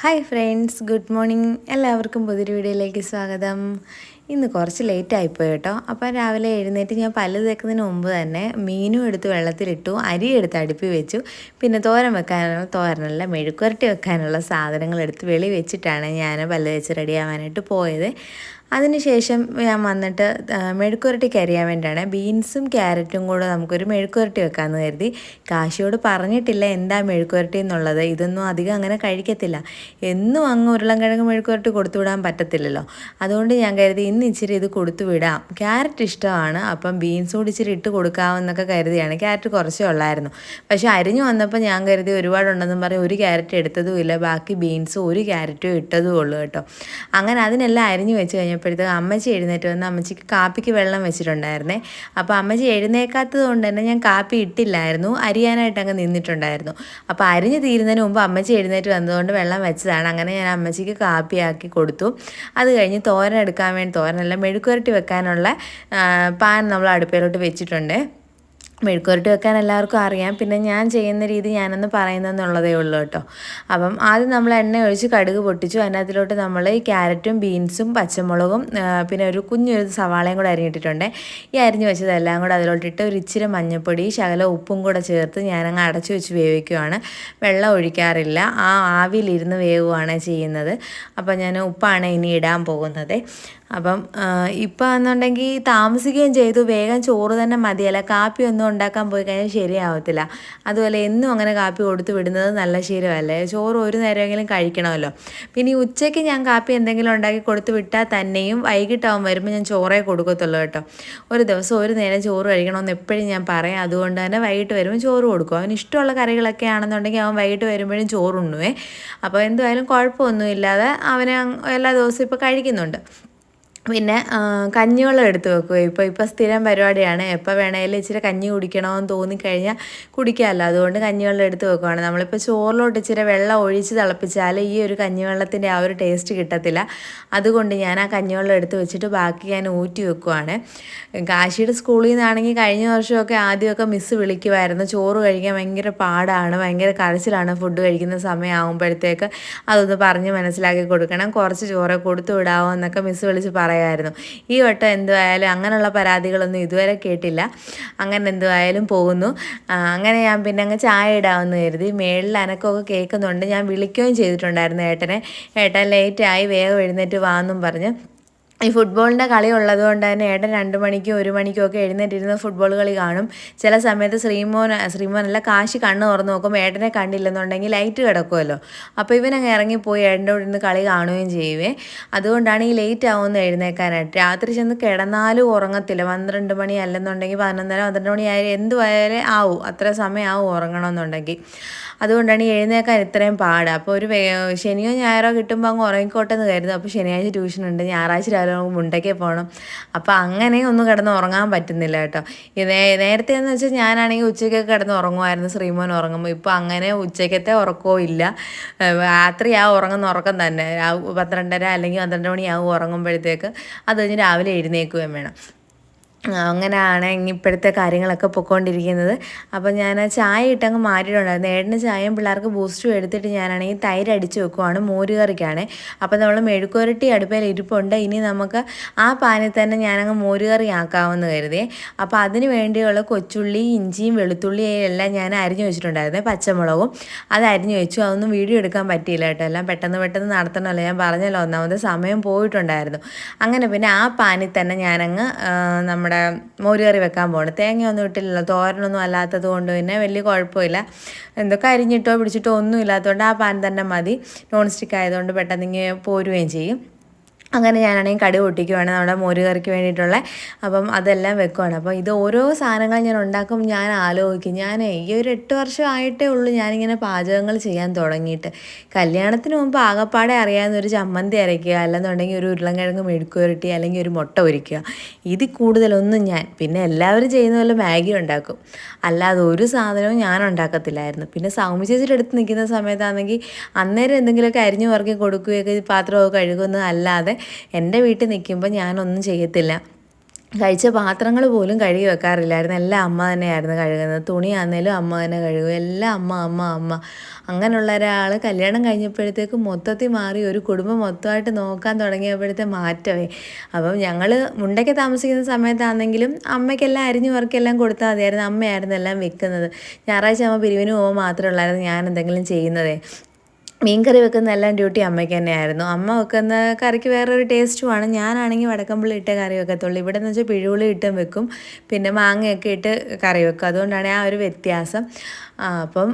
Hi friends, good morning. എല്ലാവർക്കും പുതിയൊരു വീഡിയോയിലേക്ക് സ്വാഗതം. ഇന്ന് കുറച്ച് ലേറ്റ് ആയിപ്പോയി കേട്ടോ. അപ്പോൾ രാവിലെ എഴുന്നേറ്റ് ഞാൻ പല്ല് തേക്കുന്നതിന് മുമ്പ് തന്നെ മീനും എടുത്ത് വെള്ളത്തിലിട്ടു, അരി എടുത്ത് അടുപ്പി വെച്ചു. പിന്നെ തോരനല്ല മെഴുക്കുരട്ടി വെക്കാനുള്ള സാധനങ്ങൾ എടുത്ത് വെളി വെച്ചിട്ടാണ് ഞാൻ പല്ല് തേച്ച് റെഡിയാവാനായിട്ട് പോയത്. അതിനുശേഷം ഞാൻ വന്നിട്ട് മെഴുക്കുരട്ടിക്ക് അരിയാൻ വേണ്ടിയാണ് ബീൻസും ക്യാരറ്റും കൂടെ നമുക്കൊരു മെഴുക്കുരട്ടി വെക്കാമെന്ന് കരുതി. കാശിയോട് പറഞ്ഞിട്ടില്ല എന്താ മെഴുക്കുരട്ടി എന്നുള്ളത്. ഇതൊന്നും അധികം അങ്ങനെ കഴിക്കത്തില്ല. എന്നും അങ്ങ് ഉരുളൻകിഴങ്ങ് മെഴുക്കുരട്ടി കൊടുത്തു വിടാൻ പറ്റത്തില്ലല്ലോ. അതുകൊണ്ട് ഞാൻ കരുതി ഇന്ന് ഇച്ചിരി ഇത് കൊടുത്തു വിടാം. ക്യാരറ്റ് ഇഷ്ടമാണ്, അപ്പം ബീൻസ് കൂടി ഇച്ചിരി ഇട്ട് കൊടുക്കാമെന്നൊക്കെ കരുതിയാണ്. ക്യാരറ്റ് കുറച്ചേ ഉള്ളായിരുന്നു. പക്ഷേ അരിഞ്ഞു വന്നപ്പോൾ ഞാൻ കരുതി ഒരുപാടുണ്ടെന്നും പറഞ്ഞ് ഒരു ക്യാരറ്റ് എടുത്തതുമില്ല, ബാക്കി ബീൻസും ഒരു ക്യാരറ്റും ഇട്ടതും ഉള്ളൂ കേട്ടോ. അങ്ങനെ അതിനെല്ലാം അരിഞ്ഞു വെച്ച് കഴിഞ്ഞപ്പോഴത്തേക്ക് അമ്മച്ചി എഴുന്നേറ്റ് വന്ന് അമ്മച്ചിക്ക് കാപ്പിക്ക് വെള്ളം വെച്ചിട്ടുണ്ടായിരുന്നേ. അപ്പോൾ അമ്മച്ചി എഴുന്നേക്കാത്തത് കൊണ്ട് തന്നെ ഞാൻ കാപ്പി ഇട്ടില്ലായിരുന്നു, അരിയാനായിട്ട് അങ്ങ് നിന്നിട്ടുണ്ടായിരുന്നു. അപ്പോൾ അരിഞ്ഞ് തീരുന്നതിന് മുമ്പ് അമ്മച്ചി എഴുന്നേറ്റ് വന്നതുകൊണ്ട് വെള്ളം വെച്ചതാണ്. അങ്ങനെ ഞാൻ അമ്മച്ചിക്ക് കാപ്പിയാക്കി കൊടുത്തു. അത് കഴിഞ്ഞ് തോരനല്ല മെഴുക്കുരട്ടി വെക്കാനുള്ള പാൻ നമ്മൾ അടുപ്പയിലോട്ട് വെച്ചിട്ടുണ്ട്. മെഴുക്കുരട്ടി വെക്കാൻ എല്ലാവർക്കും അറിയാം, പിന്നെ ഞാൻ ചെയ്യുന്ന രീതി ഞാനൊന്ന് പറയുന്നതെന്നുള്ളതേ ഉള്ളൂ കേട്ടോ. അപ്പം ആദ്യം നമ്മൾ എണ്ണ ഒഴിച്ച് കടുക് പൊട്ടിച്ചു. അതിനകത്തിലോട്ട് നമ്മൾ ഈ ക്യാരറ്റും ബീൻസും പച്ചമുളകും പിന്നെ ഒരു കുഞ്ഞൊരു സവാളയും കൂടെ അരിഞ്ഞിട്ടിട്ടുണ്ട്. ഈ അരിഞ്ഞ് വെച്ചതെല്ലാം കൂടെ അതിലോട്ടിട്ട് ഒരു ഇച്ചിരി മഞ്ഞൾപ്പൊടി ശകലം ഉപ്പും കൂടെ ചേർത്ത് ഞാനങ്ങ് അടച്ചു വെച്ച് വേവിക്കുകയാണ്. വെള്ളം ഒഴിക്കാറില്ല, ആ ആവിയിലിരുന്ന് വേവുകയാണ് ചെയ്യുന്നത്. അപ്പം ഞാൻ ഉപ്പാണ് ഇനി ഇടാൻ പോകുന്നത്. അപ്പം ഇപ്പം എന്നുണ്ടെങ്കിൽ താമസിക്കുകയും ചെയ്തു, വേഗം ചോറ് തന്നെ മതിയല്ല. കാപ്പി ഒന്നും ഉണ്ടാക്കാൻ പോയി കഴിഞ്ഞാൽ ശരിയാവത്തില്ല. അതുപോലെ എന്നും അങ്ങനെ കാപ്പി കൊടുത്ത് വിടുന്നത് നല്ല ശീലമല്ലേ. ചോറ് ഒരു നേരമെങ്കിലും കഴിക്കണമല്ലോ. പിന്നെ ഈ ഉച്ചയ്ക്ക് ഞാൻ കാപ്പി എന്തെങ്കിലും ഉണ്ടാക്കി കൊടുത്ത് വിട്ടാൽ തന്നെയും വൈകിട്ടാവും വരുമ്പോൾ ഞാൻ ചോറേ കൊടുക്കത്തുള്ളൂ കേട്ടോ. ഒരു ദിവസം ഒരു നേരം ചോറ് കഴിക്കണമെന്ന് എപ്പോഴും ഞാൻ പറയാം. അതുകൊണ്ട് തന്നെ വൈകിട്ട് വരുമ്പോൾ ചോറ് കൊടുക്കും. അവന് ഇഷ്ടമുള്ള കറികളൊക്കെ ആണെന്നുണ്ടെങ്കിൽ അവൻ വൈകിട്ട് വരുമ്പോഴും ചോറുണ്ണുവേ. അപ്പോൾ എന്തായാലും കുഴപ്പമൊന്നുമില്ലാതെ അവന് എല്ലാ ദിവസവും ഇപ്പോൾ കഴിക്കുന്നുണ്ട്. പിന്നെ കഞ്ഞിവെള്ളം എടുത്ത് വെക്കുക. ഇപ്പോൾ സ്ഥിരം പരിപാടിയാണ്. എപ്പോൾ വേണേലും ഇച്ചിരി കഞ്ഞി കുടിക്കണമെന്ന് തോന്നിക്കഴിഞ്ഞാൽ കുടിക്കാമല്ലോ. അതുകൊണ്ട് കഞ്ഞിവെള്ളം എടുത്ത് വെക്കുകയാണ്. നമ്മളിപ്പോൾ ചോറിലോട്ട് ഇച്ചിരി വെള്ളം ഒഴിച്ച് തിളപ്പിച്ചാൽ ഈ ഒരു കഞ്ഞിവെള്ളത്തിൻ്റെ ആ ഒരു ടേസ്റ്റ് കിട്ടത്തില്ല. അതുകൊണ്ട് ഞാൻ ആ കഞ്ഞിവെള്ളം എടുത്ത് വെച്ചിട്ട് ബാക്കി ഞാൻ ഊറ്റി വെക്കുവാണ്. കാശിയുടെ സ്കൂളിൽ നിന്നാണെങ്കിൽ കഴിഞ്ഞ വർഷമൊക്കെ ആദ്യമൊക്കെ മിസ്സ് വിളിക്കുമായിരുന്നു. ചോറ് കഴിക്കാൻ ഭയങ്കര പാടാണ്, ഭയങ്കര കരച്ചിലാണ് ഫുഡ് കഴിക്കുന്ന സമയമാകുമ്പോഴത്തേക്ക്. അതൊന്ന് പറഞ്ഞ് മനസ്സിലാക്കി കൊടുക്കണം, കുറച്ച് ചോറ് കൊടുത്തു വിടാമോ എന്നൊക്കെ മിസ്സ് വിളിച്ച് പറയുമായിരുന്നു. ഈ വട്ടം എന്തുവായാലും അങ്ങനെയുള്ള പരാതികളൊന്നും ഇതുവരെ കേട്ടില്ല. അങ്ങനെ എന്തുവായാലും പോകുന്നു. അങ്ങനെ ഞാൻ പിന്നെ അങ്ങ് ചായ ഇടാമെന്ന് കരുതി. മേളിൽ അനക്കമൊക്കെ കേൾക്കുന്നുണ്ട്. ഞാൻ വിളിക്കുകയും ചെയ്തിട്ടുണ്ടായിരുന്നു ഏട്ടനെ. ഏട്ടൻ ലേറ്റായി, വേഗം എഴുന്നേറ്റ് വാന്നും പറഞ്ഞ്. ഈ ഫുട്ബോളിൻ്റെ കളി ഉള്ളതുകൊണ്ട് തന്നെ ഏട്ടൻ 2 മണിക്കും 1 മണിക്കും ഒക്കെ എഴുന്നേറ്റിരുന്ന് ഫുട്ബോൾ കളി കാണും. ചില സമയത്ത് ശ്രീമോനല്ല കാശി കണ്ണ് തുറന്ന് നോക്കുമ്പോൾ ഏട്ടനെ കണ്ടില്ലെന്നുണ്ടെങ്കിൽ ലൈറ്റ് കിടക്കുമല്ലോ. അപ്പോൾ ഇവനങ്ങ് ഇറങ്ങിപ്പോയി ഏട്ടൻ്റെ കൂടെ ഇരുന്ന് കളി കാണുകയും ചെയ്യുവേ. അതുകൊണ്ടാണ് ഈ ലേറ്റ് ആവുമെന്ന് എഴുന്നേക്കാനായിട്ട്. രാത്രി ചെന്ന് കിടന്നാലും ഉറങ്ങത്തില്ല. 12 മണി അല്ലെന്നുണ്ടെങ്കിൽ 11:30 12 മണി ആയാലും എന്തുവായാലും ആവും, അത്ര സമയമാവും ഉറങ്ങണമെന്നുണ്ടെങ്കിൽ. അതുകൊണ്ടാണ് ഈ എഴുന്നേക്കാൻ ഇത്രയും പാട്. അപ്പോൾ ഒരു ശനിയോ ഞായറോ കിട്ടുമ്പോൾ അങ്ങ് ഉറങ്ങിക്കോട്ടെ എന്ന് കരുതും. അപ്പോൾ ശനിയാഴ്ച ട്യൂഷനുണ്ട്, ഞായറാഴ്ച രാവിലെ നമുക്ക് മുണ്ടയ്ക്ക് പോകണം. അപ്പോൾ അങ്ങനെ ഒന്നും കിടന്ന് ഉറങ്ങാൻ പറ്റുന്നില്ല കേട്ടോ. നേരത്തെ എന്ന് വെച്ചാൽ ഞാനാണെങ്കിൽ ഉച്ചയ്ക്കൊക്കെ കിടന്ന് ഉറങ്ങുമായിരുന്നു ശ്രീമോൻ ഉറങ്ങുമ്പോൾ. ഇപ്പോൾ അങ്ങനെ ഉച്ചയ്ക്കത്തെ ഉറക്കവും ഇല്ല. രാത്രി ആ ഉറങ്ങുന്ന ഉറക്കം തന്നെ 12:30 അല്ലെങ്കിൽ 12 മണിയാവും ഉറങ്ങുമ്പോഴത്തേക്ക്. അത് കഴിഞ്ഞ് രാവിലെ എഴുന്നേൽക്കുകയും വേണം. അങ്ങനെയാണ് ഇപ്പോഴത്തെ കാര്യങ്ങളൊക്കെ പൊയ്ക്കൊണ്ടിരിക്കുന്നത്. അപ്പോൾ ഞാൻ ചായ ഇട്ടങ്ങ് മാറ്റിയിട്ടുണ്ടായിരുന്നു. ഏട്ടന് ചായയും പിള്ളേർക്ക് ബൂസ്റ്റും എടുത്തിട്ട് ഞാനാണെങ്കിൽ തൈര് അടിച്ച് വെക്കുവാണ് മോരുകറിക്കാണ്. അപ്പോൾ നമ്മൾ മെഴുക്കുരട്ടി അടുപ്പയിൽ ഇരിപ്പുണ്ട്. ഇനി നമുക്ക് ആ പാനിൽ തന്നെ ഞാനങ്ങ് മോരുകറി ആക്കാമെന്ന് കരുതിയേ. അപ്പോൾ അതിന് വേണ്ടിയുള്ള കൊച്ചുള്ളി, ഇഞ്ചിയും വെളുത്തുള്ളിയും എല്ലാം ഞാൻ അരിഞ്ഞു വെച്ചിട്ടുണ്ടായിരുന്നു. പച്ചമുളകും അത് അരിഞ്ഞു വെച്ചു. അതൊന്നും വീഡിയോ എടുക്കാൻ പറ്റിയില്ല കേട്ടോ. എല്ലാം പെട്ടെന്ന് നടത്തണമല്ലോ. ഞാൻ പറഞ്ഞല്ലോ, ഒന്നാമത് സമയം പോയിട്ടുണ്ടായിരുന്നു. അങ്ങനെ പിന്നെ ആ പാനിൽ തന്നെ ഞാനങ്ങ് നമ്മുടെ മോരുകറി വെക്കാൻ പോകണം. തേങ്ങയൊന്നും ഇട്ടില്ലല്ലോ, തോരനൊന്നും അല്ലാത്തത് കൊണ്ട് പിന്നെ വലിയ കുഴപ്പമില്ല. എന്തൊക്കെ അരിഞ്ഞിട്ടോ പിടിച്ചിട്ടോ ഒന്നും ഇല്ലാത്തതുകൊണ്ട് ആ പാൻ തന്നെ മതി. നോൺ സ്റ്റിക്ക് ആയതുകൊണ്ട് പെട്ടെന്ന് ഇങ്ങനെ പോരുകയും ചെയ്യും. അങ്ങനെ ഞാനാണെങ്കിൽ കടി പൊട്ടിക്കുവാണ് നമ്മുടെ മോരുകറിക്ക് വേണ്ടിയിട്ടുള്ള. അപ്പം അതെല്ലാം വെക്കുവാണ്. അപ്പോൾ ഇത് ഓരോ സാധനങ്ങൾ ഞാൻ ഉണ്ടാക്കും. ഞാൻ ആലോചിക്കും, ഞാൻ ഈ ഒരു 8 വർഷം ആയിട്ടേ ഉള്ളൂ ഞാനിങ്ങനെ പാചകങ്ങൾ ചെയ്യാൻ തുടങ്ങിയിട്ട്. കല്യാണത്തിന് മുമ്പ് ആകപ്പാടെ അറിയാവുന്ന ഒരു ചമ്മന്തി അരയ്ക്കുക, അല്ലെന്നുണ്ടെങ്കിൽ ഒരു ഉരുളൻകിഴങ്ങ് മെഴുക്കുവരട്ടി, അല്ലെങ്കിൽ ഒരു മുട്ട പൊരിക്കുക. ഇതിൽ കൂടുതലൊന്നും പിന്നെ എല്ലാവരും ചെയ്യുന്ന പോലെ മാഗി ഉണ്ടാക്കും, അല്ലാതെ ഒരു സാധനവും ഞാൻ ഉണ്ടാക്കത്തില്ലായിരുന്നു. പിന്നെ സൗമ്യ ചേച്ചിയുടെ അടുത്ത് നിൽക്കുന്ന സമയത്താണെങ്കിൽ അന്നേരം എന്തെങ്കിലുമൊക്കെ അരിഞ്ഞു പറക്കി കൊടുക്കുകയൊക്കെ പാത്രമൊക്കെ കഴുകുന്നത് അല്ലാതെ എൻ്റെ വീട്ടിൽ നിൽക്കുമ്പോൾ ഞാനൊന്നും ചെയ്യത്തില്ല. കഴിച്ച പാത്രങ്ങൾ പോലും കഴുകി വെക്കാറില്ലായിരുന്നു. എല്ലാം അമ്മ തന്നെയായിരുന്നു കഴുകുന്നത്. തുണിയാന്നേലും അമ്മ തന്നെ കഴുകും. എല്ലാം അമ്മ അമ്മ അമ്മ. അങ്ങനെയുള്ള ഒരാൾ കല്യാണം കഴിഞ്ഞപ്പോഴത്തേക്ക് മൊത്തത്തിൽ മാറി. ഒരു കുടുംബം മൊത്തമായിട്ട് നോക്കാൻ തുടങ്ങിയപ്പോഴത്തെ മാറ്റമേ. അപ്പം ഞങ്ങൾ മുണ്ടയ്ക്ക് താമസിക്കുന്ന സമയത്താണെങ്കിലും അമ്മയ്ക്കെല്ലാം അരിഞ്ഞു വറുക്കെല്ലാം കൊടുത്താൽ മതിയായിരുന്നു. അമ്മയായിരുന്നു എല്ലാം വെക്കുന്നത്. ഞായറാഴ്ച അമ്മ പിരിവിന് പോകുമ്പോൾ മാത്രമേ ഉള്ളായിരുന്നു ഞാൻ എന്തെങ്കിലും ചെയ്യുന്നതേ. മീൻ കറി വെക്കുന്ന എല്ലാം ഡ്യൂട്ടി അമ്മയ്ക്ക് തന്നെയായിരുന്നു. അമ്മ വെക്കുന്ന കറിക്ക് വേറൊരു ടേസ്റ്റുമാണ്. ഞാനാണെങ്കിൽ വടക്കമ്പുള്ളി ഇട്ടേ കറി വെക്കത്തുള്ളൂ. ഇവിടെ എന്ന് വെച്ചാൽ പിഴുപുളി ഇട്ടും വെക്കും, പിന്നെ മാങ്ങയൊക്കെ ഇട്ട് കറി വെക്കും. അതുകൊണ്ടാണ് ആ ഒരു വ്യത്യാസം. അപ്പം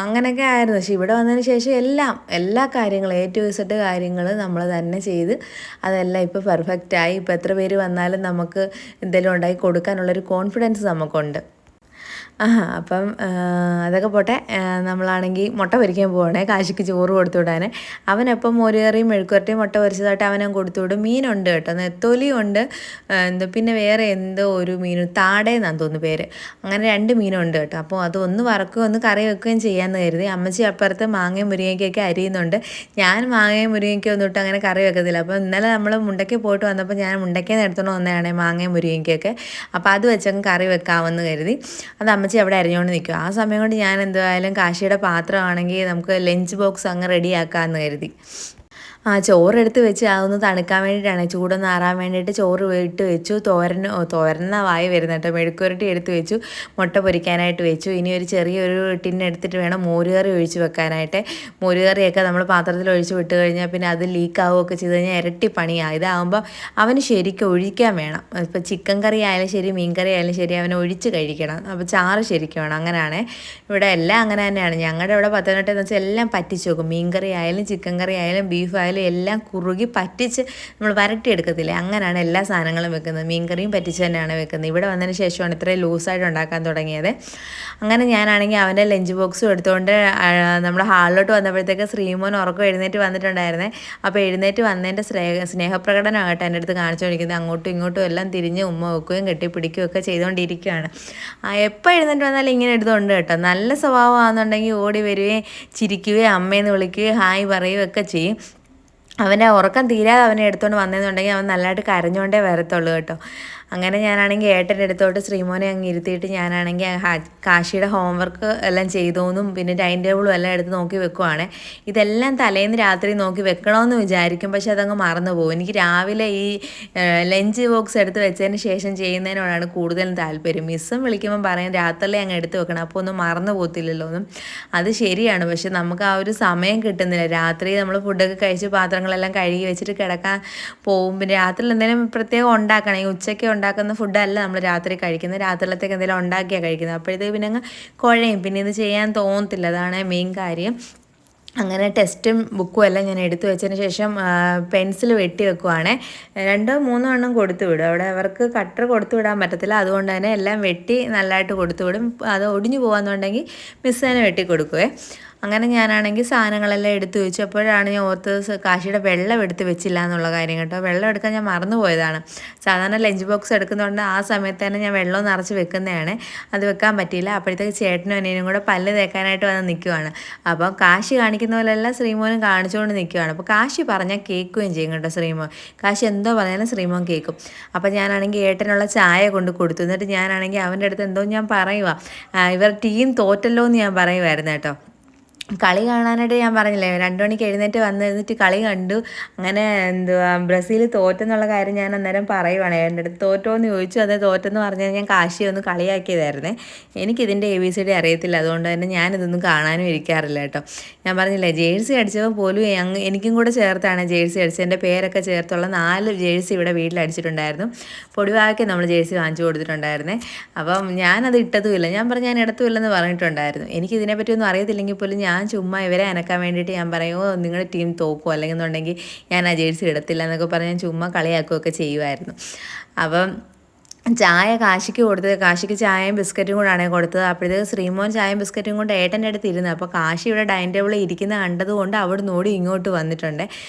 അങ്ങനെയൊക്കെ ആയിരുന്നു. പക്ഷേ ഇവിടെ വന്നതിന് ശേഷം എല്ലാ കാര്യങ്ങളും A to Z കാര്യങ്ങൾ നമ്മൾ തന്നെ ചെയ്ത് അതെല്ലാം ഇപ്പോൾ പെർഫെക്റ്റായി. ഇപ്പോൾ എത്ര പേര് വന്നാലും നമുക്ക് എന്തെങ്കിലും ഉണ്ടാക്കി കൊടുക്കാനുള്ളൊരു കോൺഫിഡൻസ് നമുക്കുണ്ട്. അപ്പം അതൊക്കെ പോട്ടെ. നമ്മളാണെങ്കിൽ മുട്ട പൊരിക്കാൻ പോവുകയാണെ. കാശിക്ക് ചോറ് കൊടുത്തു വിടാൻ. അവനപ്പം മോരുകറിയും മെഴുക്കുവരട്ടിയും മുട്ട പൊരിച്ചതായിട്ട് അവനും കൊടുത്തു വിടും. മീനുണ്ട് കേട്ടോ, നെത്തോലിയും ഉണ്ട്. പിന്നെ വേറെ എന്തോ ഒരു മീൻ, താടേന്നാന്ന് തോന്നുന്നു പേര്. അങ്ങനെ 2 മീനുണ്ട് കേട്ടോ. അപ്പോൾ അതൊന്ന് വറക്കുകയും ഒന്ന് കറി വെക്കുകയും ചെയ്യാമെന്ന് കരുതി. അമ്മച്ചി അപ്പുറത്ത് മാങ്ങയും മുരിങ്ങയ്ക്കൊക്കെ അരിയുന്നുണ്ട്. ഞാൻ മാങ്ങയും മുരിങ്ങയ്ക്കും ഒന്നും ഇട്ട് അങ്ങനെ കറി വെക്കത്തില്ല. അപ്പോൾ ഇന്നലെ നമ്മൾ മുണ്ടയ്ക്ക് പോയിട്ട് വന്നപ്പോൾ ഞാൻ മുണ്ടയ്ക്കേന്ന് എടുത്തുകൊണ്ട് വന്നതാണ് മാങ്ങയും മുരിങ്ങയ്ക്കൊക്കെ. അപ്പോൾ അത് വെച്ചങ്ങ് കറി വെക്കാമെന്ന് കരുതി. അത് അമ്മച്ചി അവിടെ അരിഞ്ഞുകൊണ്ട് നിൽക്കും. ആ സമയം കൊണ്ട് ഞാൻ എന്തായാലും കാശിയുടെ പാത്രമാണെങ്കിൽ നമുക്ക് ലഞ്ച് ബോക്സ് അങ്ങ് റെഡിയാക്കാമെന്ന് കരുതി. ചോറെടുത്ത് വെച്ച് അതൊന്ന് തണുക്കാൻ വേണ്ടിയിട്ടാണ്, ചൂടൊന്ന് ആറാൻ വേണ്ടിയിട്ട് ചോറ് ഇട്ട് വെച്ചു. തോരന വായി വരുന്ന കേട്ടോ. മെഴുക്കുരട്ടി എടുത്ത് വെച്ചു, മുട്ട പൊരിക്കാനായിട്ട് വെച്ചു. ഇനി ഒരു ചെറിയൊരു ടിന്നെടുത്തിട്ട് വേണം മോരുകറി ഒഴിച്ച് വെക്കാനായിട്ട്. മോരുകറിയൊക്കെ നമ്മൾ പാത്രത്തിൽ ഒഴിച്ച് വിട്ട് കഴിഞ്ഞാൽ പിന്നെ അത് ലീക്ക് ആവുകയൊക്കെ ചെയ്ത് കഴിഞ്ഞാൽ ഇരട്ടി പണിയാണ്. ഇതാകുമ്പോൾ അവന് ശരിക്കും ഒഴിക്കാൻ വേണം. ഇപ്പോൾ ചിക്കൻ കറി ആയാലും ശരി, മീൻ കറി ആയാലും ശരി, അവന് ഒഴിച്ച് കഴിക്കണം. അപ്പോൾ ചാറ് ശരിക്കും വേണം. അങ്ങനെയാണ് ഇവിടെ എല്ലാം അങ്ങനെ തന്നെയാണ്. ഞങ്ങളുടെ ഇവിടെ പത്തനംതിട്ടയെന്ന് വെച്ചാൽ എല്ലാം പറ്റിച്ച് വെക്കും. മീൻ കറി ആയാലും ചിക്കൻ കറി ആയാലും ബീഫ് ആയാലും എല്ലാം കുറുകി പറ്റിച്ച് നമ്മൾ വരട്ടിയെടുക്കത്തില്ലേ, അങ്ങനെയാണ് എല്ലാ സാധനങ്ങളും വെക്കുന്നത്. മീൻ കറിയും പറ്റിച്ച് തന്നെയാണ് വെക്കുന്നത്. ഇവിടെ വന്നതിന് ശേഷമാണ് ഇത്രയും ലൂസായിട്ട് ഉണ്ടാക്കാൻ തുടങ്ങിയത്. അങ്ങനെ ഞാനാണെങ്കിൽ അവൻ്റെ ലഞ്ച് ബോക്സും എടുത്തുകൊണ്ട് നമ്മുടെ ഹാളിലോട്ട് വന്നപ്പോഴത്തേക്ക് ശ്രീമോൻ ഉറക്കം എഴുന്നേറ്റ് വന്നിട്ടുണ്ടായിരുന്നേ. അപ്പോൾ എഴുന്നേറ്റ് വന്നതിൻ്റെ സ്നേഹപ്രകടനമായിട്ട് എൻ്റെ അടുത്ത് കാണിച്ചുകൊണ്ടിരിക്കുന്നത്. അങ്ങോട്ടും ഇങ്ങോട്ടും എല്ലാം തിരിഞ്ഞ് ഉമ്മ വെക്കുകയും കെട്ടിപ്പിടിക്കുകയും ഒക്കെ ചെയ്തുകൊണ്ടിരിക്കുകയാണ്. എപ്പോൾ എഴുന്നേറ്റ് വന്നാലും ഇങ്ങനെ എടുത്തുകൊണ്ട് കേട്ടോ. നല്ല സ്വഭാവമാണെന്നുണ്ടെങ്കിൽ ഓടി വരികയും ചിരിക്കുകയും അമ്മയെന്ന് വിളിക്കുകയും ഹായ് പറയുകയും ഒക്കെ ചെയ്യും. അവൻ്റെ ഉറക്കം തീരാതെ അവനെ എടുത്തുകൊണ്ട് വന്നതെന്നുണ്ടെങ്കിൽ അവൻ നല്ലതായിട്ട് കരഞ്ഞുകൊണ്ടേ വരത്തുള്ളൂ കേട്ടോ. അങ്ങനെ ഞാനാണെങ്കിൽ ഏട്ടൻ്റെ അടുത്തോട്ട് ശ്രീമോനെ അങ്ങ് ഇരുത്തിയിട്ട് ഞാനാണെങ്കിൽ കാശിയുടെ ഹോംവർക്ക് എല്ലാം ചെയ്തോന്നും പിന്നെ ടൈം ടേബിളും എല്ലാം എടുത്ത് നോക്കി വെക്കുവാണ്. ഇതെല്ലാം തലേന്ന് രാത്രി നോക്കി വെക്കണമെന്ന് വിചാരിക്കും, പക്ഷെ അതങ്ങ് മറന്നു പോകും. എനിക്ക് രാവിലെ ഈ ലഞ്ച് ബോക്സ് എടുത്ത് വെച്ചതിന് ശേഷം ചെയ്യുന്നതിനോടാണ് കൂടുതലും താല്പര്യം. മിസ്സും വിളിക്കുമ്പോൾ പറയും രാത്രിയിലെ അങ്ങ് എടുത്ത് വെക്കണം, അപ്പോൾ ഒന്നും മറന്നു പോകത്തില്ലല്ലോ ഒന്നും. അത് ശരിയാണ്, പക്ഷെ നമുക്ക് ആ ഒരു സമയം കിട്ടുന്നില്ല. രാത്രി നമ്മൾ ഫുഡൊക്കെ കഴിച്ച് പാത്രങ്ങളെല്ലാം കഴുകി വെച്ചിട്ട് കിടക്കാൻ പോകും. പിന്നെ രാത്രിയിൽ എന്തെങ്കിലും പ്രത്യേകം ഉണ്ടാക്കണം. ഈ ഉച്ചയ്ക്ക് ഉണ്ടാക്കുന്ന ഫുഡല്ല നമ്മൾ രാത്രി കഴിക്കുന്നത്. രാത്രിയിലത്തേക്ക് എന്തെങ്കിലും ഉണ്ടാക്കിയാണ് കഴിക്കുന്നത്. അപ്പോഴത്തേക്ക് പിന്നെ അങ്ങ് കുഴയും, പിന്നെ ഇത് ചെയ്യാൻ തോന്നത്തില്ല. അതാണ് മെയിൻ കാര്യം. അങ്ങനെ ടെസ്റ്റും ബുക്കും എല്ലാം ഞാൻ എടുത്തു വെച്ചതിന് ശേഷം പെൻസിൽ വെട്ടി വെക്കുവാണേ. 2-3 എണ്ണം കൊടുത്തു വിടും. അവിടെ അവർക്ക് കട്ടർ കൊടുത്തു വിടാൻ പറ്റത്തില്ല. അതുകൊണ്ട് തന്നെ എല്ലാം വെട്ടി നല്ലതായിട്ട് കൊടുത്തു വിടും. അത് ഒടിഞ്ഞു പോകാമെന്നുണ്ടെങ്കിൽ മിസ് തന്നെ വെട്ടി കൊടുക്കുവേ. അങ്ങനെ ഞാനാണെങ്കിൽ സാധനങ്ങളെല്ലാം എടുത്തു വെച്ചു. അപ്പോഴാണ് ഞാൻ ഓർത്തത് കാശിയുടെ വെള്ളം എടുത്ത് വെച്ചില്ല എന്നുള്ള കാര്യം കേട്ടോ. വെള്ളം എടുക്കാൻ ഞാൻ മറന്നു പോയതാണ്. സാധാരണ ലഞ്ച് ബോക്സ് എടുക്കുന്നതുകൊണ്ട് ആ സമയത്ത് തന്നെ ഞാൻ വെള്ളം നിറച്ച് വെക്കുന്നതാണ്. അത് വെക്കാൻ പറ്റിയില്ല. അപ്പോഴത്തേക്ക് ചേട്ടനും അനിയനും കൂടെ പല്ല് തേക്കാനായിട്ട് വന്ന് നിൽക്കുവാണ്. അപ്പോൾ കാശി കാണിക്കുന്ന പോലെല്ലാം ശ്രീമോനും കാണിച്ചുകൊണ്ട് നിൽക്കുവാണ്. അപ്പോൾ കാശി പറഞ്ഞാൽ കേൾക്കുകയും ചെയ്യും കേട്ടോ ശ്രീമോൻ. കാശി എന്തോ പറഞ്ഞാലും ശ്രീമോൻ കേൾക്കും. അപ്പോൾ ഞാനാണെങ്കിൽ ഏട്ടനുള്ള ചായ കൊണ്ട് കൊടുത്തു. എന്നിട്ട് ഞാനാണെങ്കിൽ അവൻ്റെ അടുത്ത് എന്തോ ഞാൻ പറയുക, ഇവർ ടീം തോറ്റല്ലോ എന്ന് ഞാൻ പറയുമായിരുന്നു കേട്ടോ. കളി കാണാനായിട്ട് ഞാൻ പറഞ്ഞില്ലേ 2 മണിക്ക് എഴുന്നേറ്റ് വന്നിരുന്നിട്ട് കളി കണ്ടു. അങ്ങനെ എന്തുവാ ബ്രസീൽ തോറ്റെന്നുള്ള കാര്യം ഞാൻ അന്നേരം പറയുവാണ്. എൻ്റെ അടുത്ത് തോറ്റോ എന്ന് ചോദിച്ചു. അത് തോറ്റെന്ന് പറഞ്ഞാൽ ഞാൻ കാശിയെ ഒന്ന് കളിയാക്കിയതായിരുന്നേ. എനിക്കിതിൻ്റെ ABCD അറിയത്തില്ല, അതുകൊണ്ട് തന്നെ ഞാനിതൊന്നും കാണാനും ഇരിക്കാറില്ല കേട്ടോ. ഞാൻ പറഞ്ഞില്ലേ ജേഴ്സി അടിച്ചപ്പോൾ പോലും എനിക്കും കൂടെ ചേർത്താണ് ജേഴ്സി അടിച്ചത്. എൻ്റെ പേരൊക്കെ ചേർത്തുള്ള 4 ജേഴ്സി ഇവിടെ വീട്ടിൽ അടിച്ചിട്ടുണ്ടായിരുന്നു. പൊടിവാക്കി നമ്മൾ ജേഴ്സി വാങ്ങിച്ചു കൊടുത്തിട്ടുണ്ടായിരുന്നേ. അപ്പം ഞാനത് ഇട്ടതുമില്ല. ഞാൻ പറഞ്ഞു ഞാൻ ഇടത്തുമില്ലെന്ന് പറഞ്ഞിട്ടുണ്ടായിരുന്നു. എനിക്കിതിനെപ്പറ്റിയൊന്നും അറിയത്തില്ലെങ്കിൽ പോലും ഞാൻ ചുമ്മാ ഇവരെ അനക്കാൻ വേണ്ടിയിട്ട് ഞാൻ പറയുമോ നിങ്ങളുടെ ടീം തോക്കും അല്ലെങ്കിൽ എന്നുണ്ടെങ്കിൽ ഞാൻ ആ ജേഴ്സി ഇടത്തില്ല എന്നൊക്കെ പറഞ്ഞ് ഞാൻ ചുമ്മാ കളിയാക്കുകയൊക്കെ ചെയ്യുമായിരുന്നു. അപ്പം ചായ കാശിക്ക് കൊടുത്തത്, കാശിക്ക് ചായയും ബിസ്ക്കറ്റും കൂടാണ് കൊടുത്തത്. അപ്പോഴത്തേക്ക് ശ്രീമോൻ ചായയും ബിസ്ക്കറ്റും കൊണ്ട് ഏട്ടൻ്റെ അടുത്ത് ഇരുന്നത്. അപ്പോൾ കാശി ഇവിടെ ഡൈനിങ് ടേബിളിൽ ഇരിക്കുന്ന കണ്ടതുകൊണ്ട് അവിടെ നോടി ഇങ്ങോട്ട് വന്നിട്ടുണ്ട്.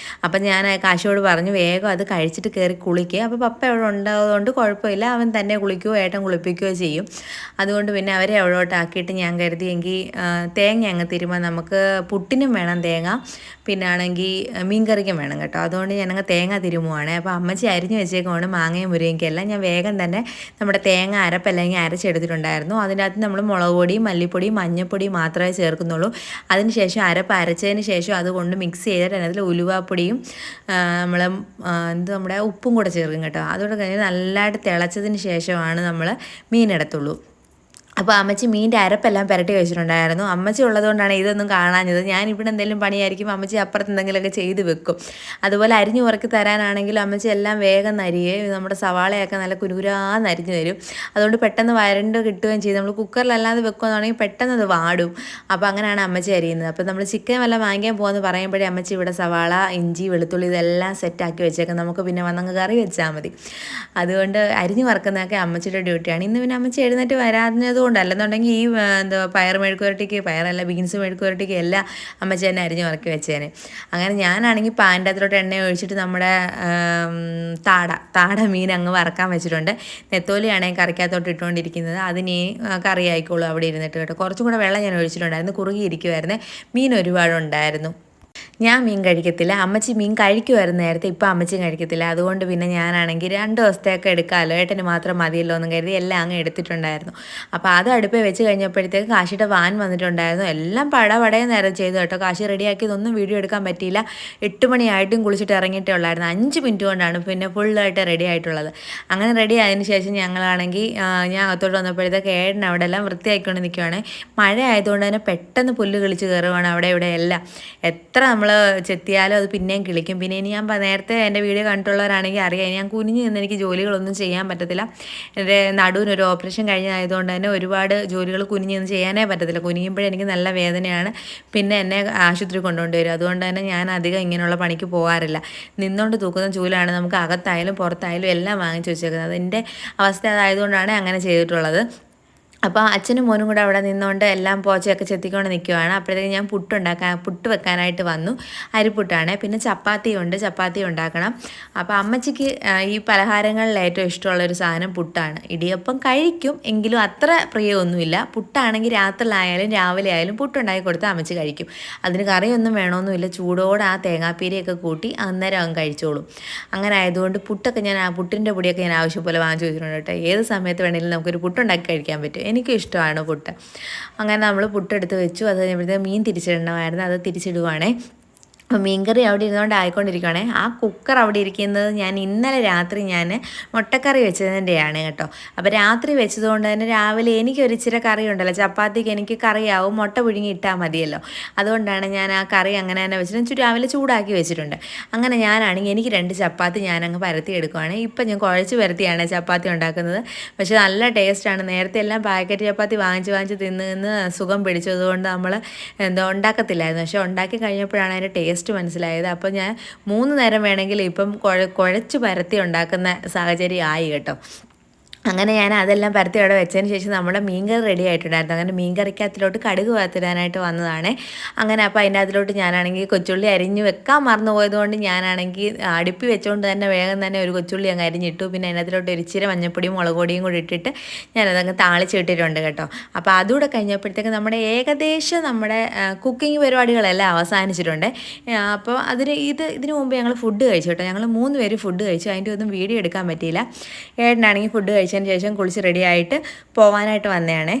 അപ്പം ഞാൻ കാശിയോട് പറഞ്ഞു വേഗം അത് കഴിച്ചിട്ട് കയറി കുളിക്കുക. അപ്പോൾ പപ്പ അവിടെ ഉണ്ടായതുകൊണ്ട് കുഴപ്പമില്ല, അവൻ തന്നെ കുളിക്കുകയോ ഏട്ടൻ കുളിപ്പിക്കുകയോ ചെയ്യും. അതുകൊണ്ട് പിന്നെ അവരെ അവിടോട്ടാക്കിയിട്ട് ഞാൻ കരുതിയെങ്കിൽ തേങ്ങ അങ്ങ് തിരുമ്പോൾ നമുക്ക് പുട്ടിനും വേണം തേങ്ങ, പിന്നെ ആണെങ്കിൽ മീൻകറിക്കും വേണം കേട്ടോ. അതുകൊണ്ട് ഞാനങ്ങ് തേങ്ങ തിരുമുവാണ്. അപ്പോൾ അമ്മച്ചി അരിഞ്ഞ് വെച്ചേക്കുവാണ് മാങ്ങയും മുരിങ്ങയ്ക്കും എല്ലാം. ഞാൻ വേഗം തന്നെ നമ്മുടെ തേങ്ങ അരപ്പല്ലെങ്കിൽ അരച്ചെടുത്തിട്ടുണ്ടായിരുന്നു. അതിനകത്ത് നമ്മൾ മുളക് പൊടിയും മല്ലിപ്പൊടിയും മഞ്ഞൾപ്പൊടിയും മാത്രമേ ചേർക്കുന്നുള്ളൂ. അതിനുശേഷം അരപ്പ് അരച്ചതിന് ശേഷം അതുകൊണ്ട് മിക്സ് ചെയ്തിട്ട് അതിനകത്തിൽ ഉലുവാപ്പൊടിയും നമ്മുടെ ഉപ്പും കൂടെ ചേർക്കും കേട്ടോ. അതോടെ കഴിഞ്ഞ് നല്ലതായിട്ട് തിളച്ചതിന് ശേഷമാണ് നമ്മൾ മീനെടുത്തുള്ളൂ. അപ്പോൾ അമ്മച്ചി മീൻ്റെ അരപ്പെല്ലാം പുരട്ടി വെച്ചിട്ടുണ്ടായിരുന്നു. അമ്മച്ചി ഉള്ളതുകൊണ്ടാണ് ഇതൊന്നും കാണാഞ്ഞത്. ഞാനിവിടെ എന്തെങ്കിലും പണിയായിരിക്കും, അമ്മച്ചി അപ്പുറത്ത് എന്തെങ്കിലുമൊക്കെ ചെയ്ത് വെക്കും. അതുപോലെ അരിഞ്ഞു ഉറക്കി തരാനാണെങ്കിലും അമ്മച്ചി എല്ലാം വേഗം നരിയുകയും നമ്മുടെ സവാളയൊക്കെ നല്ല കുരുകുരാന്ന് അരിഞ്ഞു തരും. അതുകൊണ്ട് പെട്ടെന്ന് വരണ്ട് കിട്ടുകയും ചെയ്യും. നമ്മൾ കുക്കറിലല്ലാതെ വെക്കുകയാണെങ്കിൽ പെട്ടെന്ന് അത് വാടും. അപ്പോൾ അങ്ങനെയാണ് അമ്മച്ചി അരിയുന്നത്. അപ്പോൾ നമ്മൾ ചിക്കൻ വല്ലതും വാങ്ങിക്കാൻ പോകുമെന്ന് പറയുമ്പോഴേ അമ്മച്ചി ഇവിടെ സവാള, ഇഞ്ചി, വെളുത്തുള്ളി ഇതെല്ലാം സെറ്റാക്കി വെച്ചേക്കാം. നമുക്ക് പിന്നെ വന്നങ്ങ് കറി വെച്ചാൽ മതി. അതുകൊണ്ട് അരിഞ്ഞു വറക്കുന്നതൊക്കെ അമ്മച്ചിയുടെ ഡ്യൂട്ടിയാണ്. ഇന്ന് പിന്നെ അമ്മച്ചി എഴുന്നേറ്റ് വരാഞ്ഞത് അല്ലെന്നുണ്ടെങ്കിൽ ഈ പയർ മെഴുക്കുവരട്ടിക്ക്, പയറല്ല ബീൻസ് മെഴുക്കുവരട്ടിക്ക് എല്ലാം അമ്മച്ചി തന്നെ അരിഞ്ഞ് ഉറക്കി വെച്ചേനെ. അങ്ങനെ ഞാനാണെങ്കിൽ പാൻ്റെ അതിലോട്ട് എണ്ണ ഒഴിച്ചിട്ട് നമ്മുടെ താട മീൻ അങ്ങ് വറക്കാൻ വെച്ചിട്ടുണ്ട്. നെത്തോലിയാണെങ്കിൽ കറിക്കകത്തോട്ട് ഇട്ടുകൊണ്ടിരിക്കുന്നത്. അതിന് കറി ആയിക്കോളൂ അവിടെ ഇരുന്നിട്ട് കേട്ടോ. കുറച്ചും കൂടെ വെള്ളം ഞാൻ ഒഴിച്ചിട്ടുണ്ടായിരുന്നു, കുറുകിയിരിക്കുമായിരുന്നു. മീൻ ഒരുപാടുണ്ടായിരുന്നു. ഞാൻ മീൻ കഴിക്കത്തില്ല, അമ്മച്ചി മീൻ കഴിക്കുമായിരുന്നു നേരത്തെ, ഇപ്പോൾ അമ്മച്ചിയും കഴിക്കത്തില്ല. അതുകൊണ്ട് പിന്നെ ഞാനാണെങ്കിൽ 2 ദിവസത്തേക്ക് എടുക്കാമല്ലോ, ഏട്ടന് മാത്രം മതിയല്ലോ എന്നും കരുതി എല്ലാം അങ്ങ് എടുത്തിട്ടുണ്ടായിരുന്നു. അപ്പോൾ അത് അടുപ്പേ വെച്ച് കഴിഞ്ഞപ്പോഴത്തേക്ക് കാശിയുടെ വാൻ വന്നിട്ടുണ്ടായിരുന്നു. എല്ലാം പടപടയെ നേരം ചെയ്തു കേട്ടോ. കാശി റെഡിയാക്കിയതൊന്നും വീഡിയോ എടുക്കാൻ പറ്റിയില്ല. 8 മണിയായിട്ടും കുളിച്ചിട്ട് ഇറങ്ങിയിട്ടേ ഉള്ളായിരുന്നു. 5 മിനിറ്റ് കൊണ്ടാണ് പിന്നെ ഫുള്ളായിട്ട് റെഡി ആയിട്ടുള്ളത്. അങ്ങനെ റെഡി ആയതിനു ശേഷം ഞങ്ങളാണെങ്കിൽ ഞാൻ അകത്തോട്ട് വന്നപ്പോഴത്തേക്ക് ഏട്ടൻ അവിടെ എല്ലാം വൃത്തിയാക്കിക്കൊണ്ട് നിൽക്കുവാണ്. മഴ ആയതുകൊണ്ട് തന്നെ പെട്ടെന്ന് പുല്ല് കിളിച്ച് കയറുവാണ് അവിടെ ഇവിടെ എല്ലാം. എത്ര നമ്മൾ ചെത്തിയാലും അത് പിന്നെയും കിളിക്കും. പിന്നെ ഇനി ഞാൻ നേരത്തെ എൻ്റെ വീഡിയോ കണ്ടിട്ടുള്ളവരാണെങ്കിൽ അറിയാം, ഞാൻ കുനിഞ്ഞ് നിന്ന് എനിക്ക് ജോലികളൊന്നും ചെയ്യാൻ പറ്റത്തില്ല. എൻ്റെ നടുവിനൊരു ഓപ്പറേഷൻ കഴിഞ്ഞായതുകൊണ്ട് തന്നെ ഒരുപാട് ജോലികൾ കുനിഞ്ഞ് നിന്ന് ചെയ്യാനേ പറ്റത്തില്ല. കുനിയുമ്പോഴെനിക്ക് നല്ല വേദനയാണ്. പിന്നെ എന്നെ ആശുപത്രി കൊണ്ടുവരും. അതുകൊണ്ട് തന്നെ ഞാൻ അധികം ഇങ്ങനെയുള്ള പണിക്ക് പോകാറില്ല. നിന്നുകൊണ്ട് തൂക്കുന്ന ചൂലാണ് നമുക്ക് അകത്തായാലും പുറത്തായാലും എല്ലാം വാങ്ങിച്ചു വെച്ചേക്കുന്നത്. അതിൻ്റെ അവസ്ഥ അതായതുകൊണ്ടാണ് അങ്ങനെ ചെയ്തിട്ടുള്ളത്. അപ്പോൾ അച്ഛനും മോനും കൂടെ അവിടെ നിന്നുകൊണ്ട് എല്ലാം പോച്ചയൊക്കെ ചെത്തിക്കൊണ്ട് നിൽക്കുവാണ്. അപ്പോഴത്തേക്ക് ഞാൻ പുട്ട് വെക്കാനായിട്ട് വന്നു. അരിപ്പുട്ടാണ്. പിന്നെ ചപ്പാത്തി ഉണ്ടാക്കണം. അപ്പോൾ അമ്മച്ചിക്ക് ഈ പലഹാരങ്ങളിൽ ഏറ്റവും ഇഷ്ടമുള്ളൊരു സാധനം പുട്ടാണ്. ഇടിയപ്പം കഴിക്കും, എങ്കിലും അത്ര പ്രിയമൊന്നുമില്ല. പുട്ടാണെങ്കിൽ രാത്രിയിലായാലും രാവിലെ ആയാലും പുട്ടുണ്ടാക്കി കൊടുത്താൽ അമ്മച്ചി കഴിക്കും. അതിന് കറിയൊന്നും വേണമെന്നുമില്ല, ചൂടോടെ ആ തേങ്ങാപ്പീരയൊക്കെ കൂട്ടി അന്നേരം അങ്ങ് കഴിച്ചോളും. അങ്ങനെ ആയതുകൊണ്ട് പുട്ടൊക്കെ ഞാൻ പുട്ടിൻ്റെ പൊടിയൊക്കെ ഞാൻ ആവശ്യം പോലെ വാങ്ങിച്ചു വെച്ചിട്ടുണ്ട് കേട്ടോ. ഏത് സമയത്ത് വേണമെങ്കിലും നമുക്കൊരു പുട്ടുണ്ടാക്കി കഴിക്കാൻ പറ്റും. എനിക്കും ഇഷ്ടമാണ് പുട്ട്. അങ്ങനെ നമ്മൾ പുട്ടെടുത്ത് വെച്ചു. അത് കഴിഞ്ഞപ്പോഴത്തേക്ക് മീൻ തിരിച്ചിടണമായിരുന്നു, അത് തിരിച്ചിടുവാണേ. അപ്പോൾ മീൻകറി അവിടെ ഇരുന്നുകൊണ്ട് ആയിക്കൊണ്ടിരിക്കുകയാണേ. ആ കുക്കർ അവിടെ ഇരിക്കുന്നത് ഞാൻ ഇന്നലെ രാത്രി മുട്ടക്കറി വെച്ചതിൻ്റെയാണ് കേട്ടോ. അപ്പോൾ രാത്രി വെച്ചതുകൊണ്ട് തന്നെ രാവിലെ എനിക്കൊരു ഇച്ചിരി കറി ഉണ്ടല്ലോ, ചപ്പാത്തിക്ക് എനിക്ക് കറിയാവും, മുട്ട പുഴുങ്ങി ഇട്ടാൽ മതിയല്ലോ. അതുകൊണ്ടാണ് ഞാൻ ആ കറി അങ്ങനെ തന്നെ വെച്ചിട്ട് രാവിലെ ചൂടാക്കി വെച്ചിട്ടുണ്ട്. അങ്ങനെ ഞാനാണെങ്കിൽ എനിക്ക് 2 ചപ്പാത്തി ഞാനങ്ങ് പരത്തി എടുക്കുവാണ്. ഇപ്പം ഞാൻ കുഴച്ച് പരത്തിയാണ് ചപ്പാത്തി ഉണ്ടാക്കുന്നത്. പക്ഷേ നല്ല ടേസ്റ്റാണ്. നേരത്തെ എല്ലാം പാക്കറ്റ് ചപ്പാത്തി വാങ്ങിച്ച് തിന്ന് സുഖം പിടിച്ചതുകൊണ്ട് നമ്മൾ ഉണ്ടാക്കത്തില്ലായിരുന്നു. പക്ഷേ ഉണ്ടാക്കി കഴിഞ്ഞപ്പോഴാണ് അതിൻ്റെ ടേസ്റ്റ് മനസ്സിലായത്. അപ്പോൾ ഞാൻ 3 നേരം വേണമെങ്കിൽ ഇപ്പം കുഴച്ച് പരത്തി ഉണ്ടാക്കുന്ന സാഹചര്യം ആയി കേട്ടോ. അങ്ങനെ ഞാൻ അതെല്ലാം പരത്തി അവിടെ വെച്ചതിന് ശേഷം നമ്മുടെ മീൻകറി റെഡി ആയിട്ടുണ്ടായിരുന്നു. അങ്ങനെ മീൻകറിക്കകത്തിലോട്ട് കടുക് വറുത്തിടാനായിട്ട് വന്നതാണ്. അങ്ങനെ അപ്പോൾ അതിൻ്റെ അതിലോട്ട് ഞാനാണെങ്കിൽ കൊച്ചുള്ളി അരിഞ്ഞ് വെക്കാൻ മറന്നു പോയതുകൊണ്ട് ഞാനാണെങ്കിൽ അടുപ്പി വെച്ചുകൊണ്ട് തന്നെ വേഗം തന്നെ ഒരു കൊച്ചുള്ളി അങ്ങ് അരിഞ്ഞിട്ടു. പിന്നെ അതിനകത്തിലോട്ട് ഒരു ഇച്ചിരി മഞ്ഞപ്പൊടിയും മുളക് പൊടിയും കൂടി ഇട്ടിട്ട് ഞാനതങ്ങ് താളിച്ചിട്ടിട്ടുണ്ട് കേട്ടോ. അപ്പോൾ അതുകൂടെ കഴിഞ്ഞപ്പോഴത്തേക്ക് നമ്മുടെ ഏകദേശം നമ്മുടെ കുക്കിംഗ് പരിപാടികളെല്ലാം അവസാനിച്ചിട്ടുണ്ട്. അപ്പോൾ ഇതിന് മുമ്പ് ഞങ്ങൾ ഫുഡ് കഴിച്ചു കേട്ടോ. ഞങ്ങൾ 3 പേര് ഫുഡ് കഴിച്ചു. അതിൻ്റെ ഒന്നും വീഡിയോ എടുക്കാൻ പറ്റിയില്ല. ഏട്ടനാണെങ്കിൽ ഫുഡ് കഴിച്ചതിന് ശേഷം കുളിച്ച് റെഡിയായിട്ട് പോകാനായിട്ട് വന്നതാണേ.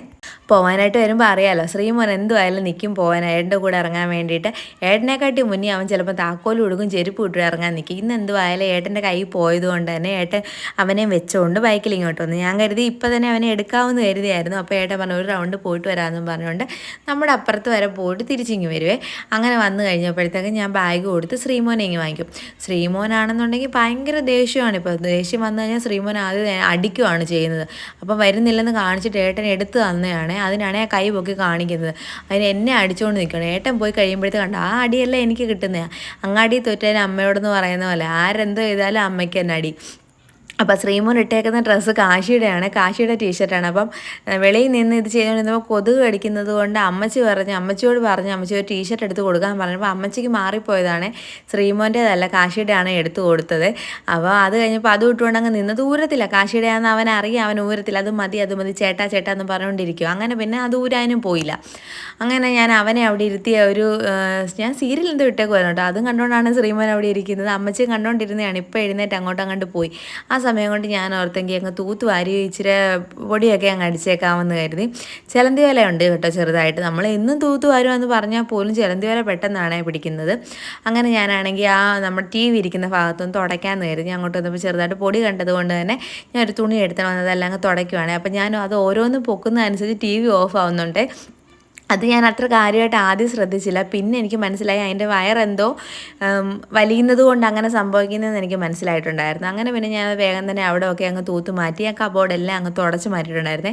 പോകാനായിട്ട് വരുമ്പോൾ അറിയാമല്ലോ, ശ്രീമോൻ എന്തുമായാലും നിൽക്കും പോകാൻ ഏട്ടൻ്റെ കൂടെ ഇറങ്ങാൻ വേണ്ടിയിട്ട്. ഏട്ടനെക്കാട്ടി മുന്നേ അവൻ ചിലപ്പോൾ താക്കോലും ഉടുക്കും ചെരുപ്പ് ഇട്ട് ഇറങ്ങാൻ നിൽക്കും. ഇന്ന് എന്തുമായാലും ഏട്ടൻ്റെ കൈ പോയതുകൊണ്ട് തന്നെ ഏട്ടൻ അവനെ വെച്ചുകൊണ്ട് ബൈക്കിൽ ഇങ്ങോട്ട് വന്നു. ഞാൻ കരുതി ഇപ്പം തന്നെ അവനെ എടുക്കാമെന്ന് കരുതിയായിരുന്നു. അപ്പോൾ ഏട്ടൻ പറഞ്ഞു ഒരു റൗണ്ട് പോയിട്ട് വരാമെന്നും പറഞ്ഞുകൊണ്ട് നമ്മുടെ അപ്പുറത്ത് വരെ പോയിട്ട് തിരിച്ചിങ്ങ് വരുവേ. അങ്ങനെ വന്നു കഴിഞ്ഞപ്പോഴത്തേക്ക് ഞാൻ ബാഗ് കൊടുത്ത് ശ്രീമോനെ ഇങ്ങ് വാങ്ങിക്കും. ശ്രീമോനാണെന്നുണ്ടെങ്കിൽ ഭയങ്കര ദേഷ്യമാണ്. ഇപ്പോൾ ദേഷ്യം വന്നു കഴിഞ്ഞാൽ ശ്രീമോൻ ആദ്യം അടിക്കുകയാണ് ചെയ്യുന്നത്. അപ്പം വരുന്നില്ലെന്ന് കാണിച്ചിട്ട് ഏട്ടൻ എടുത്ത് തന്നെയാണ്. അതിനാണ് ആ കൈ പൊക്കി കാണിക്കുന്നത്. അതിന് എന്നെ അടിച്ചുകൊണ്ട് നിൽക്കണം. ഏട്ടൻ പോയി കഴിയുമ്പോഴത്തെ കണ്ട ആ അടിയല്ല എനിക്ക് കിട്ടുന്നതാണ്. അങ്ങാടി തോറ്റാലും അമ്മയോടെന്ന് പറയുന്ന പോലെ ആരെന്തോ ചെയ്താലും അമ്മയ്ക്ക് തന്നെ അടി. അപ്പോൾ ശ്രീമോൻ ഇട്ടേക്കുന്ന ഡ്രസ്സ് കാശിയുടെ ടീഷർട്ടാണ്. അപ്പം വെളിയിൽ നിന്ന് ഇത് ചെയ്തുകൊണ്ടിരുന്നപ്പോൾ കൊതുക് കടിക്കുന്നത് കൊണ്ട് അമ്മച്ചിയോട് പറഞ്ഞു അമ്മച്ചി ഒരു ടീഷർട്ട് എടുത്ത് കൊടുക്കാൻ പറഞ്ഞപ്പോൾ അമ്മച്ചിക്ക് മാറിപ്പോയതാണ്. ശ്രീമോൻ്റേതല്ല, കാശിയുടെയാണ് എടുത്തു കൊടുത്തത്. അപ്പോൾ അത് കഴിഞ്ഞപ്പോൾ അത് ഇട്ടുകൊണ്ട് അങ്ങ് നിന്ന് ദൂരത്തില്ല. കാശിയുടെയാണെന്ന് അവനറിയാം, അവൻ ഊരത്തില്ല. അത് മതി ചേട്ടാ എന്ന് പറഞ്ഞുകൊണ്ടിരിക്കും. അങ്ങനെ പിന്നെ അത് ഊരാനും പോയില്ല. അങ്ങനെ ഞാൻ അവനെ അവിടെ ഇരുത്തിയ ഞാൻ സീരിയൽ എന്തോ ഇട്ടേക്കുമായിരുന്നു കേട്ടോ. അതും കണ്ടുകൊണ്ടാണ് ശ്രീമോൻ അവിടെ ഇരിക്കുന്നത്. അമ്മച്ചിയും കണ്ടുകൊണ്ടിരുന്നതാണ്. ഇപ്പോൾ എഴുന്നേറ്റ് അങ്ങോട്ട് പോയി. ആ സമയം കൊണ്ട് ഞാൻ ഓർത്തെങ്കിൽ അങ്ങ് തൂത്തുവാരി ഇച്ചിരി പൊടിയൊക്കെ അങ്ങ് അടിച്ചേക്കാമെന്ന് കരുതി. ചിലന്തി വല ഉണ്ട് കേട്ടോ ചെറുതായിട്ട്. നമ്മൾ എന്നും തൂത്തുവാരുമെന്ന് പറഞ്ഞാൽ പോലും ചിലന്തി വല പെട്ടെന്നാണ് പിടിക്കുന്നത്. അങ്ങനെ ഞാനാണെങ്കിൽ നമ്മുടെ ടി വി ഇരിക്കുന്ന ഭാഗത്തൊന്ന് തുടയ്ക്കാമെന്ന് കരുതി. അങ്ങോട്ട് വന്നപ്പോൾ ചെറുതായിട്ട് പൊടി കണ്ടതുകൊണ്ട് തന്നെ ഞാൻ ഒരു തുണി എടുത്ത് വന്നതെല്ലാം അങ്ങ് തുടയ്ക്കുവാണ്. അപ്പോൾ ഞാൻ അത് ഓരോന്ന് പൊക്കുന്നതനുസരിച്ച് ടി വി ഓഫ് ആവുന്നുണ്ട്. അത് ഞാൻ അത്ര കാര്യമായിട്ട് ആദ്യം ശ്രദ്ധിച്ചില്ല. പിന്നെ എനിക്ക് മനസ്സിലായി അതിൻ്റെ വയറെന്തോ വലിയുന്നത് കൊണ്ട് അങ്ങനെ സംഭവിക്കുന്നതെന്ന് എനിക്ക് മനസ്സിലായിട്ടുണ്ടായിരുന്നു. അങ്ങനെ പിന്നെ ഞാൻ വേഗം തന്നെ അവിടെയൊക്കെ അങ്ങ് തൂത്ത് മാറ്റി ആ കബോർഡെല്ലാം അങ്ങ് തുടച്ച് മാറ്റിയിട്ടുണ്ടായിരുന്നേ.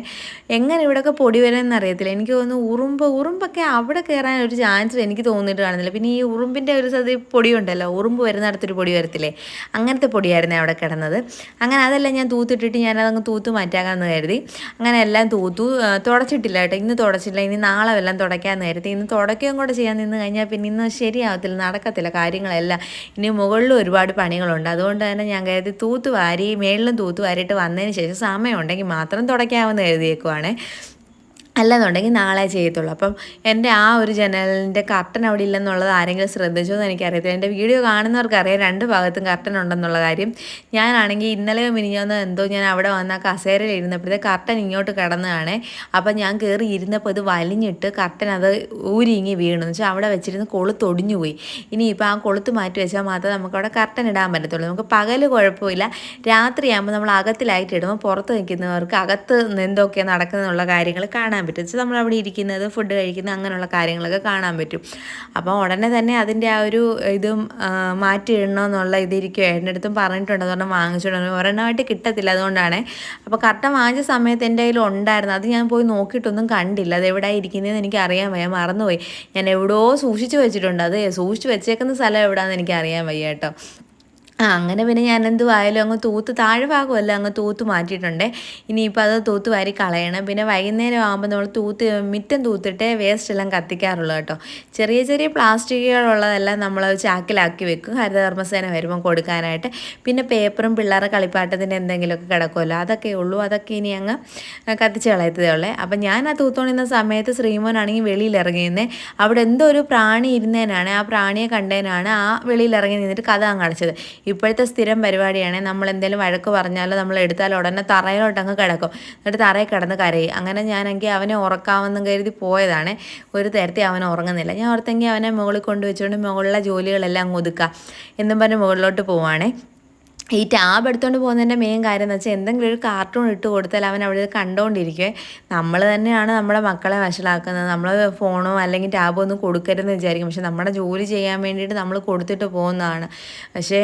എങ്ങനെ ഇവിടെയൊക്കെ പൊടി വരുമെന്ന് അറിയത്തില്ല. എനിക്ക് തോന്നുന്നു ഉറുമ്പൊക്കെ അവിടെ കയറാൻ ഒരു ചാൻസ് എനിക്ക് തോന്നിയിട്ട് കാണുന്നില്ല. പിന്നെ ഈ ഉറുമ്പിൻ്റെ ഒരു പൊടിയുണ്ടല്ലോ, ഉറുമ്പ് വരുന്നിടത്തൊരു പൊടി വരത്തില്ലേ, അങ്ങനത്തെ പൊടിയായിരുന്നു അവിടെ കിടന്നത്. അങ്ങനെ അതെല്ലാം ഞാൻ തൂത്തിട്ടിട്ട് ഞാനതങ്ങ് തൂത്ത് മാറ്റാമെന്ന് കരുതി. അങ്ങനെ എല്ലാം തൂത്തു. തുടച്ചിട്ടില്ല കേട്ടോ, ഇന്ന് തുടച്ചില്ല. ഇനി നാളെ എല്ലാം തുടയ്ക്കാൻ നേരത്തെ ഇന്ന് തുടയ്ക്കുകയും കൂടെ ചെയ്യാൻ നിന്ന് കഴിഞ്ഞാൽ പിന്നെ ഇന്ന് ശരിയാവത്തില്ല, നടക്കത്തില്ല കാര്യങ്ങളെല്ലാം. ഇനി മുകളിലും ഒരുപാട് പണികളുണ്ട്. അതുകൊണ്ട് തന്നെ ഞാൻ കരുതി തൂത്തുവാരി മേളിലും തൂത്തുവാരിയിട്ട് വന്നതിന് ശേഷം സമയമുണ്ടെങ്കിൽ മാത്രം തുടയ്ക്കാമെന്ന് കരുതിയേക്കുവാണ്. അല്ലെന്നുണ്ടെങ്കിൽ നാളെ ചെയ്യത്തുള്ളൂ. അപ്പം എൻ്റെ ആ ഒരു ജനലിൻ്റെ കർട്ടൻ അവിടെ ഇല്ലെന്നുള്ളത് ആരെങ്കിലും ശ്രദ്ധിച്ചോ എന്ന് എനിക്കറിയത്തില്ല. എൻ്റെ വീഡിയോ കാണുന്നവർക്കറിയാം 2 ഭാഗത്തും കർട്ടൻ ഉണ്ടെന്നുള്ള കാര്യം. ഞാനാണെങ്കിൽ ഇന്നലെയോ മിനിഞ്ഞാന്നോ എന്തോ ഞാൻ അവിടെ വന്ന കസേരയിൽ ഇരുന്നപ്പോഴത്തെ കർട്ടൻ ഇങ്ങോട്ട് കിടന്നതാണ്. അപ്പം ഞാൻ കയറി ഇരുന്നപ്പോൾ ഇത് വലിഞ്ഞിട്ട് കർട്ടൻ അത് ഊരിങ്ങി വീണു. എന്ന് വെച്ചാൽ അവിടെ വെച്ചിരുന്ന് കൊളുത്തൊടിഞ്ഞു പോയി. ഇനിയിപ്പോൾ ആ കൊളുത്ത് മാറ്റി വെച്ചാൽ മാത്രമേ നമുക്കവിടെ കർട്ടൻ ഇടാൻ പറ്റത്തുള്ളൂ. നമുക്ക് പകൽ കുഴപ്പമില്ല, രാത്രിയാകുമ്പോൾ നമ്മൾ അകത്തിലായിട്ട് ഇടുമ്പോൾ പുറത്ത് നിൽക്കുന്നവർക്ക് അകത്ത് എന്തൊക്കെയാണ് നടക്കുന്നതെന്നുള്ള കാര്യങ്ങൾ കാണാൻ പറ്റും. നമ്മളവിടെ ഇരിക്കുന്നത്, ഫുഡ് കഴിക്കുന്നത്, അങ്ങനെയുള്ള കാര്യങ്ങളൊക്കെ കാണാൻ പറ്റും. അപ്പോൾ ഉടനെ തന്നെ അതിൻ്റെ ആ ഒരു ഇതും മാറ്റിയിടണമെന്നുള്ള ഇതിരിക്കും. എൻ്റെ അടുത്തും പറഞ്ഞിട്ടുണ്ട്, അതുകൊണ്ട് വാങ്ങിച്ചിട്ടുണ്ട്. ഒരെണ്ണമായിട്ട് കിട്ടത്തില്ല, അതുകൊണ്ടാണ്. അപ്പോൾ കർട്ടൻ വാങ്ങിച്ച സമയത്ത് എൻ്റെ കയ്യിൽ ഉണ്ടായിരുന്നു. അത് ഞാൻ പോയി നോക്കിയിട്ടൊന്നും കണ്ടില്ല. അത് എവിടെ ഇരിക്കുന്നതെന്ന് എനിക്ക് അറിയാൻ വയ്യ, മറന്നുപോയി. ഞാൻ എവിടെയോ സൂക്ഷിച്ച് വെച്ചിട്ടുണ്ട്. അത് സൂക്ഷിച്ച് വെച്ചേക്കുന്ന സ്ഥലം എവിടെയാണെന്ന് എനിക്ക് അറിയാൻ വയ്യ കേട്ടോ. അങ്ങനെ പിന്നെ ഞാൻ എന്തുവായാലും അങ്ങ് തൂത്ത് താഴെ ഭാഗമല്ല അങ്ങ് തൂത്ത് മാറ്റിയിട്ടുണ്ട്. ഇനിയിപ്പോൾ അത് തൂത്ത് വാരി കളയണം. പിന്നെ വൈകുന്നേരം ആകുമ്പോൾ നമ്മൾ മിറ്റം തൂത്തിട്ട് വേസ്റ്റ് എല്ലാം കത്തിക്കാറുള്ളൂ കേട്ടോ. ചെറിയ ചെറിയ പ്ലാസ്റ്റിക്കുകളുള്ളതെല്ലാം നമ്മൾ ചാക്കിലാക്കി വെക്കും, ഹരിതകർമ്മസേന വരുമ്പം കൊടുക്കാനായിട്ട്. പിന്നെ പേപ്പറും പിള്ളേരുടെ കളിപ്പാട്ടത്തിൻ്റെ എന്തെങ്കിലുമൊക്കെ കിടക്കുമല്ലോ, അതൊക്കെ ഉള്ളൂ. അതൊക്കെ ഇനി അങ്ങ് കത്തിച്ച് കളയത്തതേ ഉള്ളേ. അപ്പം ഞാൻ ആ തൂത്തോണ്ടിരുന്ന സമയത്ത് ശ്രീമോനാണെങ്കിൽ വെളിയിൽ ഇറങ്ങിയിരുന്നേ. അവിടെ എന്തോ ഒരു പ്രാണി ഇരുന്നതിനാണ്, ആ പ്രാണിയെ കണ്ടതിനാണ് ആ വെളിയിൽ ഇറങ്ങി നിന്നിട്ട് കഥ അങ്ങ് അടച്ചത്. ഇപ്പോഴത്തെ സ്ഥിരം പരിപാടിയാണ്, നമ്മൾ എന്തെങ്കിലും വഴക്ക് പറഞ്ഞാലോ നമ്മൾ എടുത്താൽ ഉടനെ തറയിലോട്ടങ്ങ് കിടക്കും, എന്നിട്ട് തറയിൽ കിടന്ന് കരയും. അങ്ങനെ ഞാനെങ്കിൽ അവനെ ഉറക്കാമെന്നും കരുതി പോയതാണ്. ഒരു തരത്തിൽ അവൻ ഉറങ്ങുന്നില്ല. ഞാൻ ഓർത്തെങ്കിൽ അവനെ മുകളിൽ കൊണ്ടുവച്ചുകൊണ്ട് മുകളിലെ ജോലികളെല്ലാം ഒതുക്കാം എന്നും പറഞ്ഞ് മുകളിലോട്ട് പോവാണേ. ഈ ടാബ് എടുത്തുകൊണ്ട് പോകുന്നതിൻ്റെ മെയിൻ കാര്യം എന്ന് വെച്ചാൽ എന്തെങ്കിലും ഒരു കാർട്ടൂൺ ഇട്ട് കൊടുത്താൽ അവൻ അവിടെ കണ്ടുകൊണ്ടിരിക്കുവേ. നമ്മൾ തന്നെയാണ് നമ്മുടെ മക്കളെ വഷളാക്കുന്നത്. നമ്മൾ ഫോണോ അല്ലെങ്കിൽ ടാബോ ഒന്നും കൊടുക്കരുതെന്ന് വിചാരിക്കും, പക്ഷെ നമ്മുടെ ജോലി ചെയ്യാൻ വേണ്ടിയിട്ട് നമ്മൾ കൊടുത്തിട്ട് പോകുന്നതാണ്. പക്ഷേ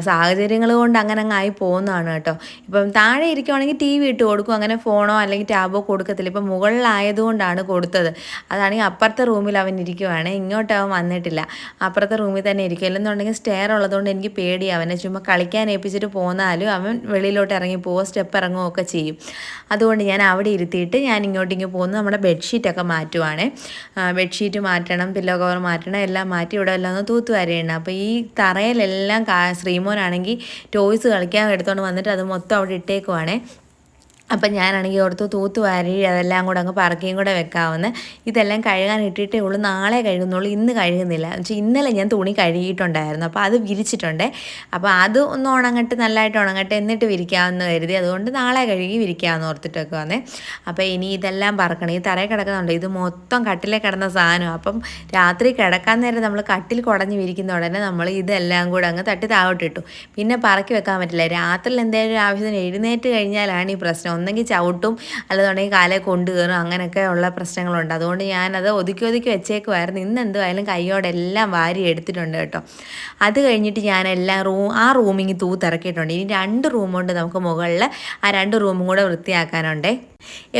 സാഹചര്യങ്ങൾ കൊണ്ട് അങ്ങനെ അങ്ങ് ആയി പോകുന്നതാണ് കേട്ടോ. ഇപ്പം താഴെ ഇരിക്കുവാണെങ്കിൽ ടി വി ഇട്ട് കൊടുക്കും, അങ്ങനെ ഫോണോ അല്ലെങ്കിൽ ടാബോ കൊടുക്കത്തില്ല. ഇപ്പം മുകളിലായതുകൊണ്ടാണ് കൊടുത്തത്. അതാണെങ്കിൽ അപ്പുറത്തെ റൂമിൽ അവൻ ഇരിക്കുവാണ്, ഇങ്ങോട്ട് അവൻ വന്നിട്ടില്ല, അപ്പുറത്തെ റൂമിൽ തന്നെ ഇരിക്കും. അല്ലെന്നുണ്ടെങ്കിൽ സ്റ്റെയർ ഉള്ളതുകൊണ്ട് എനിക്ക് പേടി, അവനെ ചുമ്മാ കളിക്കാൻ ിച്ചിട്ട് പോന്നാലും അവൻ വെളിയിലോട്ട് ഇറങ്ങി പോവുക, സ്റ്റെപ്പ് ഇറങ്ങുകയൊക്കെ ചെയ്യും. അതുകൊണ്ട് ഞാൻ അവിടെ ഇരുത്തിയിട്ട് ഞാൻ ഇങ്ങോട്ടേക്ക് പോകുന്നു. നമ്മുടെ ബെഡ്ഷീറ്റൊക്കെ മാറ്റുവാണ്. ബെഡ്ഷീറ്റ് മാറ്റണം, പില്ലോ കവർ മാറ്റണം, എല്ലാം മാറ്റി ഇവിടെ എല്ലാം ഒന്ന് തൂത്തുവാരിയാണ്. അപ്പോൾ ഈ തറയിലെല്ലാം ശ്രീമോനാണെങ്കിൽ ടോയ്സ് കളിക്കാൻ എടുത്തുകൊണ്ട് വന്നിട്ട് അത് മൊത്തം അവിടെ ഇട്ടേക്കുവാണ്. അപ്പം ഞാനാണെങ്കിൽ ഓർത്ത് തൂത്തുവാരി അതെല്ലാം കൂടെ അങ്ങ് പറക്കിയും കൂടെ വെക്കാവുന്ന. ഇതെല്ലാം കഴുകാൻ ഇട്ടിട്ടേ ഉള്ളൂ, നാളെ കഴുകുന്നുള്ളൂ, ഇന്ന് കഴുകുന്നില്ല. എന്ന് വെച്ചാൽ ഇന്നലെ ഞാൻ തുണി കഴുകിയിട്ടുണ്ടായിരുന്നു, അപ്പോൾ അത് വിരിച്ചിട്ടുണ്ട്. അപ്പോൾ അത് ഒന്ന് ഉണങ്ങട്ടെ, നല്ലതായിട്ട് ഉണങ്ങട്ടെ, എന്നിട്ട് വിരിക്കാമെന്ന് കരുതി. അതുകൊണ്ട് നാളെ കഴുകി വിരിക്കാമെന്ന് ഓർത്തിട്ടൊക്കെ വന്നേ. അപ്പോൾ ഇനി ഇതെല്ലാം പറക്കണം. ഈ തറയിൽ കിടക്കുന്നുണ്ട്, ഇത് മൊത്തം കട്ടിലേ കിടന്ന സാധനം. അപ്പം രാത്രി കിടക്കാൻ നേരം നമ്മൾ കട്ടിൽ കുടഞ്ഞ് വിരിക്കുന്ന ഉടനെ നമ്മൾ ഇതെല്ലാം കൂടെ അങ്ങ് തട്ടി താഴോട്ടിട്ടു. പിന്നെ പറക്കി വെക്കാൻ പറ്റില്ല. രാത്രിയിൽ എന്തെങ്കിലും ആവശ്യത്തിന് എഴുന്നേറ്റ് കഴിഞ്ഞാലാണ് ഈ പ്രശ്നം. ഒന്നെങ്കിൽ ചവിട്ടും, അല്ലെന്നുണ്ടെങ്കിൽ കാലേ കൊണ്ടു കയറും, അങ്ങനെയൊക്കെ ഉള്ള പ്രശ്നങ്ങളുണ്ട്. അതുകൊണ്ട് ഞാനത് ഒതുക്കി വെച്ചേക്കുമായിരുന്നു. ഇന്ന് എന്തുമായാലും കൈയോടെ എല്ലാം വാരി എടുത്തിട്ടുണ്ട് കേട്ടോ. അത് കഴിഞ്ഞിട്ട് ഞാനെല്ലാം ആ റൂമിങ് തൂത്തിറക്കിയിട്ടുണ്ട്. ഇനി 2 റൂമുണ്ട് നമുക്ക് മുകളിൽ. ആ 2 റൂമും കൂടെ വൃത്തിയാക്കാനുണ്ടേ.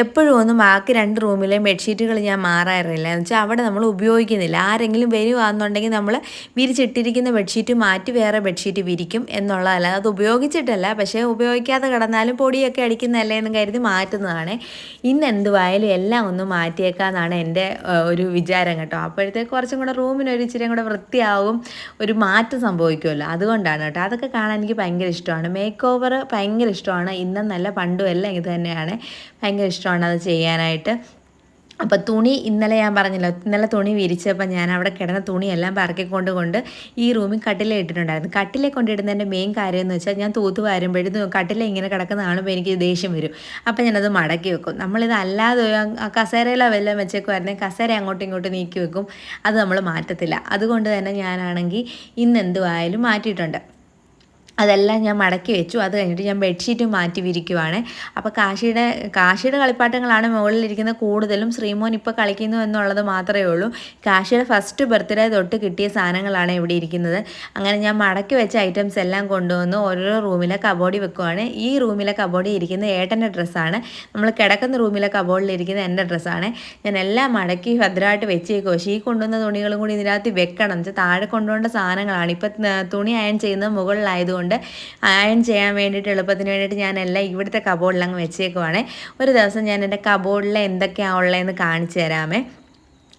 എപ്പോഴും ഒന്നും ബാക്കി 2 റൂമിലെയും ബെഡ്ഷീറ്റുകൾ ഞാൻ മാറാറില്ല. എന്ന് വെച്ചാൽ അവിടെ നമ്മൾ ഉപയോഗിക്കുന്നില്ല. ആരെങ്കിലും വരുവാണെന്നുണ്ടെങ്കിൽ നമ്മൾ വിരിച്ചിട്ടിരിക്കുന്ന ബെഡ്ഷീറ്റ് മാറ്റി വേറെ ബെഡ്ഷീറ്റ് വിരിക്കും എന്നുള്ളതല്ല. അത് ഉപയോഗിച്ചിട്ടല്ല, പക്ഷേ ഉപയോഗിക്കാതെ കിടന്നാലും പൊടിയൊക്കെ അടിക്കുന്നതല്ലേ എന്ന് കരുതി മാറ്റുന്നതാണ്. ഇന്ന് എന്തുവായാലും എല്ലാം ഒന്ന് മാറ്റിയേക്കാമെന്നാണ് എൻ്റെ ഒരു വിചാരം കേട്ടോ. അപ്പോഴത്തേക്ക് കുറച്ചും കൂടെ റൂമിനൊരു ഇച്ചിരി കൂടെ വൃത്തിയാവും, ഒരു മാറ്റം സംഭവിക്കുമല്ലോ, അതുകൊണ്ടാണ് കേട്ടോ. അതൊക്കെ കാണാൻ എനിക്ക് ഭയങ്കര ഇഷ്ടമാണ്. മേക്ക് ഓവർ ഭയങ്കര ഇഷ്ടമാണ്. ഇന്നും നല്ല പണ്ടും എല്ലാം ഇത് തന്നെയാണ്. ഭയങ്കര ഇഷ്ടമാണ് അത് ചെയ്യാനായിട്ട്. അപ്പോൾ തുണി ഇന്നലെ ഞാൻ പറഞ്ഞല്ലോ, ഇന്നലെ തുണി വിരിച്ചപ്പോൾ ഞാൻ അവിടെ കിടന്ന തുണിയെല്ലാം പറക്കിക്കൊണ്ട് ഈ റൂമിൽ കട്ടില ഇട്ടിട്ടുണ്ടായിരുന്നു. കട്ടിലെ കൊണ്ടിടുന്നതിൻ്റെ മെയിൻ കാര്യം എന്ന് വെച്ചാൽ ഞാൻ തൂത്ത് വരുമ്പോഴത്തേക്കും കട്ടില ഇങ്ങനെ കിടക്കുന്ന കാണുമ്പോൾ എനിക്ക് ദേഷ്യം വരും. അപ്പോൾ ഞാനത് മടക്കി വെക്കും. നമ്മളിത് അല്ലാതെ കസേരയിലോ വല്ലതും വെച്ചേക്കുമായിരുന്നെങ്കിൽ കസേര അങ്ങോട്ടും ഇങ്ങോട്ടും നീക്കി വെക്കും, അത് നമ്മൾ മാറ്റത്തില്ല. അതുകൊണ്ട് തന്നെ ഞാനാണെങ്കിൽ ഇന്ന് എന്തുവായാലും മാറ്റിയിട്ടുണ്ട്. അതെല്ലാം ഞാൻ മടക്കി വെച്ചു. അത് കഴിഞ്ഞിട്ട് ഞാൻ ബെഡ്ഷീറ്റ് മാറ്റി വിരിക്കുവാണ്. അപ്പോൾ കാശിയുടെ കളിപ്പാട്ടങ്ങളാണ് മുകളിലിരിക്കുന്ന കൂടുതലും. ശ്രീമോൻ ഇപ്പോൾ കളിക്കുന്നു എന്നുള്ളത് മാത്രമേ ഉള്ളൂ. കാശിയുടെ ഫസ്റ്റ് ബർത്ത്ഡേ തൊട്ട് കിട്ടിയ സാധനങ്ങളാണ് ഇവിടെ ഇരിക്കുന്നത്. അങ്ങനെ ഞാൻ മടക്കി വെച്ച ഐറ്റംസ് എല്ലാം കൊണ്ടുവന്ന് ഓരോ റൂമിലെ കബോർഡിൽ വെക്കുവാണ്. ഈ റൂമിലെ കബോർഡിൽ ഇരിക്കുന്ന ഏട്ടൻ്റെ ഡ്രസ്സാണ്. നമ്മൾ കിടക്കുന്ന റൂമിലെ കബോർഡിൽ ഇരിക്കുന്ന എൻ്റെ ഡ്രസ്സാണ്. ഞാൻ എല്ലാം മടക്കി ഭദ്രമായിട്ട് വെച്ചേക്കും. പക്ഷേ ഈ കൊണ്ടുവന്ന തുണികളും കൂടി ഇതിനകത്ത് വെക്കണം എന്ന് വെച്ചാൽ താഴെ കൊണ്ടുപോകേണ്ട സാധനങ്ങളാണ്. ഇപ്പം തുണി അയൺ ചെയ്യുന്നത് മുകളിലായതുകൊണ്ട് അയൺ ചെയ്യാൻ വേണ്ടിയിട്ട് എളുപ്പത്തിന് വേണ്ടിയിട്ട് ഞാനെല്ലാം ഇവിടുത്തെ കബോർഡിലങ്ങ് വെച്ചേക്കുവാണ്. ഒരു ദിവസം ഞാൻ എൻ്റെ കബോർഡിൽ എന്തൊക്കെയാണ് ഉള്ളതെന്ന് കാണിച്ചു തരാമേ.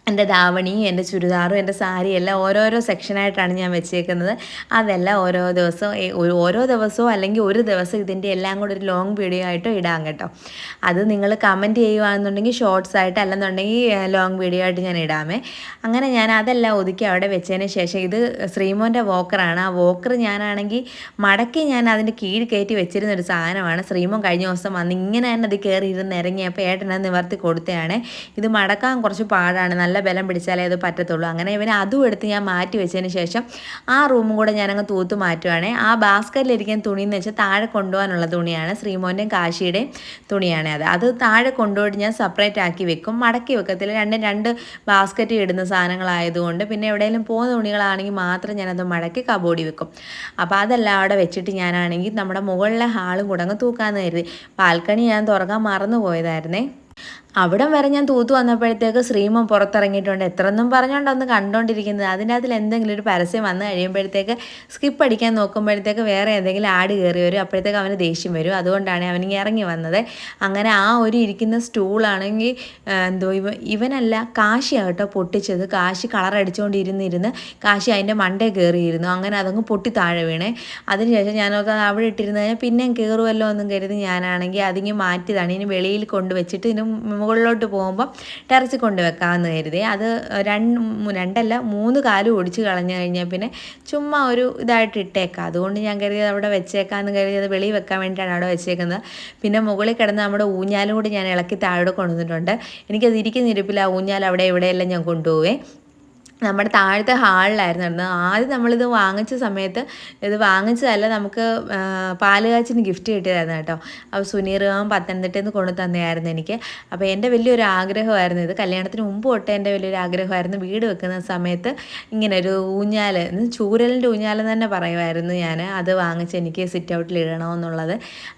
എൻ്റെ ധാവണിയും എൻ്റെ ചുരിദാറും എൻ്റെ സാരിയും എല്ലാം ഓരോരോ സെക്ഷനായിട്ടാണ് ഞാൻ വെച്ചേക്കുന്നത്. അതെല്ലാം ഓരോ ദിവസവും അല്ലെങ്കിൽ ഒരു ദിവസം ഇതിൻ്റെ എല്ലാം കൂടെ ഒരു ലോങ് വീഡിയോ ആയിട്ടോ ഇടാം കേട്ടോ. അത് നിങ്ങൾ കമൻറ്റ് ചെയ്യുകയാണെന്നുണ്ടെങ്കിൽ ഷോർട്സ് ആയിട്ട്, അല്ലെന്നുണ്ടെങ്കിൽ ലോങ് വീഡിയോ ആയിട്ട് ഞാൻ ഇടാമേ. അങ്ങനെ ഞാൻ അതെല്ലാം ഒതുക്കി അവിടെ വെച്ചതിന് ശേഷം, ഇത് ശ്രീമോൻ്റെ വോക്കറാണ്. ആ വോക്കർ ഞാനാണെങ്കിൽ മടക്കി ഞാൻ അതിൻ്റെ കീഴ് കയറ്റി വെച്ചിരുന്നൊരു സാധനമാണ്. ശ്രീമോൻ കഴിഞ്ഞ ദിവസം വന്ന് ഇങ്ങനെ തന്നെ അത് കയറി ഇരുന്ന് ഇറങ്ങിയപ്പോൾ ഏട്ടനത് നിവർത്തി കൊടുത്തതാണ്. ഇത് മടക്കാൻ കുറച്ച് പാടാണ്, നല്ല ബലം പിടിച്ചാലേ അത് പറ്റത്തുള്ളൂ. അങ്ങനെ ഇവനെ അതും എടുത്ത് ഞാൻ മാറ്റി വെച്ചതിന് ശേഷം ആ റൂമും കൂടെ ഞാനങ്ങ് തൂത്ത് മാറ്റുവാണേ. ആ ബാസ്ക്കറ്റിലിരിക്കുന്ന തുണിയെന്ന് വെച്ചാൽ താഴെ കൊണ്ടുപോകാനുള്ള തുണിയാണ്. ശ്രീമോൻ്റെയും കാശിയുടെയും തുണിയാണ്. അത് താഴെ കൊണ്ടുപോയിട്ട് ഞാൻ സെപ്പറേറ്റ് ആക്കി വെക്കും, മടക്കി വെക്കത്തില്ല. രണ്ട് ബാസ്ക്കറ്റ് ഇടുന്ന സാധനങ്ങളായതുകൊണ്ട് പിന്നെ എവിടെയെങ്കിലും പോകുന്ന തുണികളാണെങ്കിൽ മാത്രം ഞാനത് മടക്കി കബോർഡിൽ വെക്കും. അപ്പോൾ അതെല്ലാം അവിടെ വെച്ചിട്ട് ഞാനാണെങ്കിൽ നമ്മുടെ മുകളിലെ ഹാളും കൂടെ അങ്ങ് തൂക്കാമെന്ന് കരുതി. ബാൽക്കണി ഞാൻ തുറക്കാൻ മറന്നു പോയതായിരുന്നേ. അവിടം വരെ ഞാൻ തൂത്ത് വന്നപ്പോഴത്തേക്ക് ശ്രീമോൻ പുറത്തിറങ്ങിയിട്ടുണ്ട്. എത്രയൊന്നും പറഞ്ഞുകൊണ്ടൊന്ന് കണ്ടുകൊണ്ടിരിക്കുന്നത്. അതിൻ്റെ അതിൽ എന്തെങ്കിലും ഒരു പരസ്യം വന്ന് കഴിയുമ്പോഴത്തേക്ക് സ്കിപ്പ് അടിക്കാൻ നോക്കുമ്പോഴത്തേക്ക് വേറെ എന്തെങ്കിലും ആഡ് കയറി വരും. അപ്പോഴത്തേക്ക് അവന് ദേഷ്യം വരും. അതുകൊണ്ടാണ് അവനിങ്ങനെ ഇറങ്ങി വന്നത്. അങ്ങനെ ആ ഒരു ഇരിക്കുന്ന സ്റ്റൂളാണെങ്കിൽ ഇവനല്ല കാശിയാണ് കേട്ടോ പൊട്ടിച്ചത്. കാശി കളറടിച്ചുകൊണ്ടിരുന്നിരുന്ന് കാശി അതിൻ്റെ മണ്ടേ കയറിയിരുന്നു. അങ്ങനെ അതങ്ങ് പൊട്ടി താഴെ വീണേ. അതിനുശേഷം ഞാനത് അവിടെ ഇട്ടിരുന്ന് കഴിഞ്ഞാൽ പിന്നെയും കയറുമല്ലോ എന്നും കരുതി ഞാനാണെങ്കിൽ അതിങ്ങനെ മാറ്റിയതാണ്. ഇനി വെളിയിൽ കൊണ്ടുവച്ചിട്ട് ഇതിന് മുകളിലോട്ട് പോകുമ്പോൾ ടെറസിൽ കൊണ്ട് വെക്കാമെന്ന് കരുതി. അത് രണ്ടല്ല 3 കാലും ഒടിച്ച് കളഞ്ഞു കഴിഞ്ഞാൽ പിന്നെ ചുമ്മാ ഒരു ഇതായിട്ട് ഇട്ടേക്കാം. അതുകൊണ്ട് ഞാൻ കരുതിയത് അവിടെ വെച്ചേക്കാമെന്ന് കരുതി അത് വെളിയിൽ വെക്കാൻ വേണ്ടിയിട്ടാണ് അവിടെ വെച്ചേക്കുന്നത്. പിന്നെ മുകളിൽ കിടന്ന് നമ്മുടെ ഊഞ്ഞാലും കൂടി ഞാൻ ഇളക്കി താഴെ കൊണ്ടുവന്നിട്ടുണ്ട്. എനിക്കത് ഇരിക്കുന്ന ഇരിപ്പില്ല. ആ ഊഞ്ഞാൽ അവിടെ ഇവിടെയെല്ലാം ഞാൻ കൊണ്ടുപോവേ. നമ്മുടെ താഴത്തെ ഹാളിലായിരുന്നു നടന്നത്. ആദ്യം നമ്മളിത് വാങ്ങിച്ച സമയത്ത്, ഇത് വാങ്ങിച്ചതല്ല, നമുക്ക് പാലുകാച്ചിന് ഗിഫ്റ്റ് കിട്ടിയതായിരുന്നു കേട്ടോ. അപ്പോൾ സുനീറാം പത്തനംതിട്ടയിൽ നിന്ന് കൊണ്ടു തന്നെയായിരുന്നു എനിക്ക്. അപ്പോൾ എൻ്റെ വലിയൊരു ആഗ്രഹമായിരുന്നു ഇത്. കല്യാണത്തിന് മുമ്പ് തൊട്ട് എൻ്റെ വലിയൊരു ആഗ്രഹമായിരുന്നു വീട് വെക്കുന്ന സമയത്ത് ഇങ്ങനെ ഒരു ഊഞ്ഞാൽ, ചൂരലിൻ്റെ ഊഞ്ഞാലെന്ന് തന്നെ പറയുമായിരുന്നു ഞാൻ. അത് വാങ്ങിച്ച് എനിക്ക് സിറ്റ് ഔട്ടിൽ ഇടണമെന്നുള്ളത്.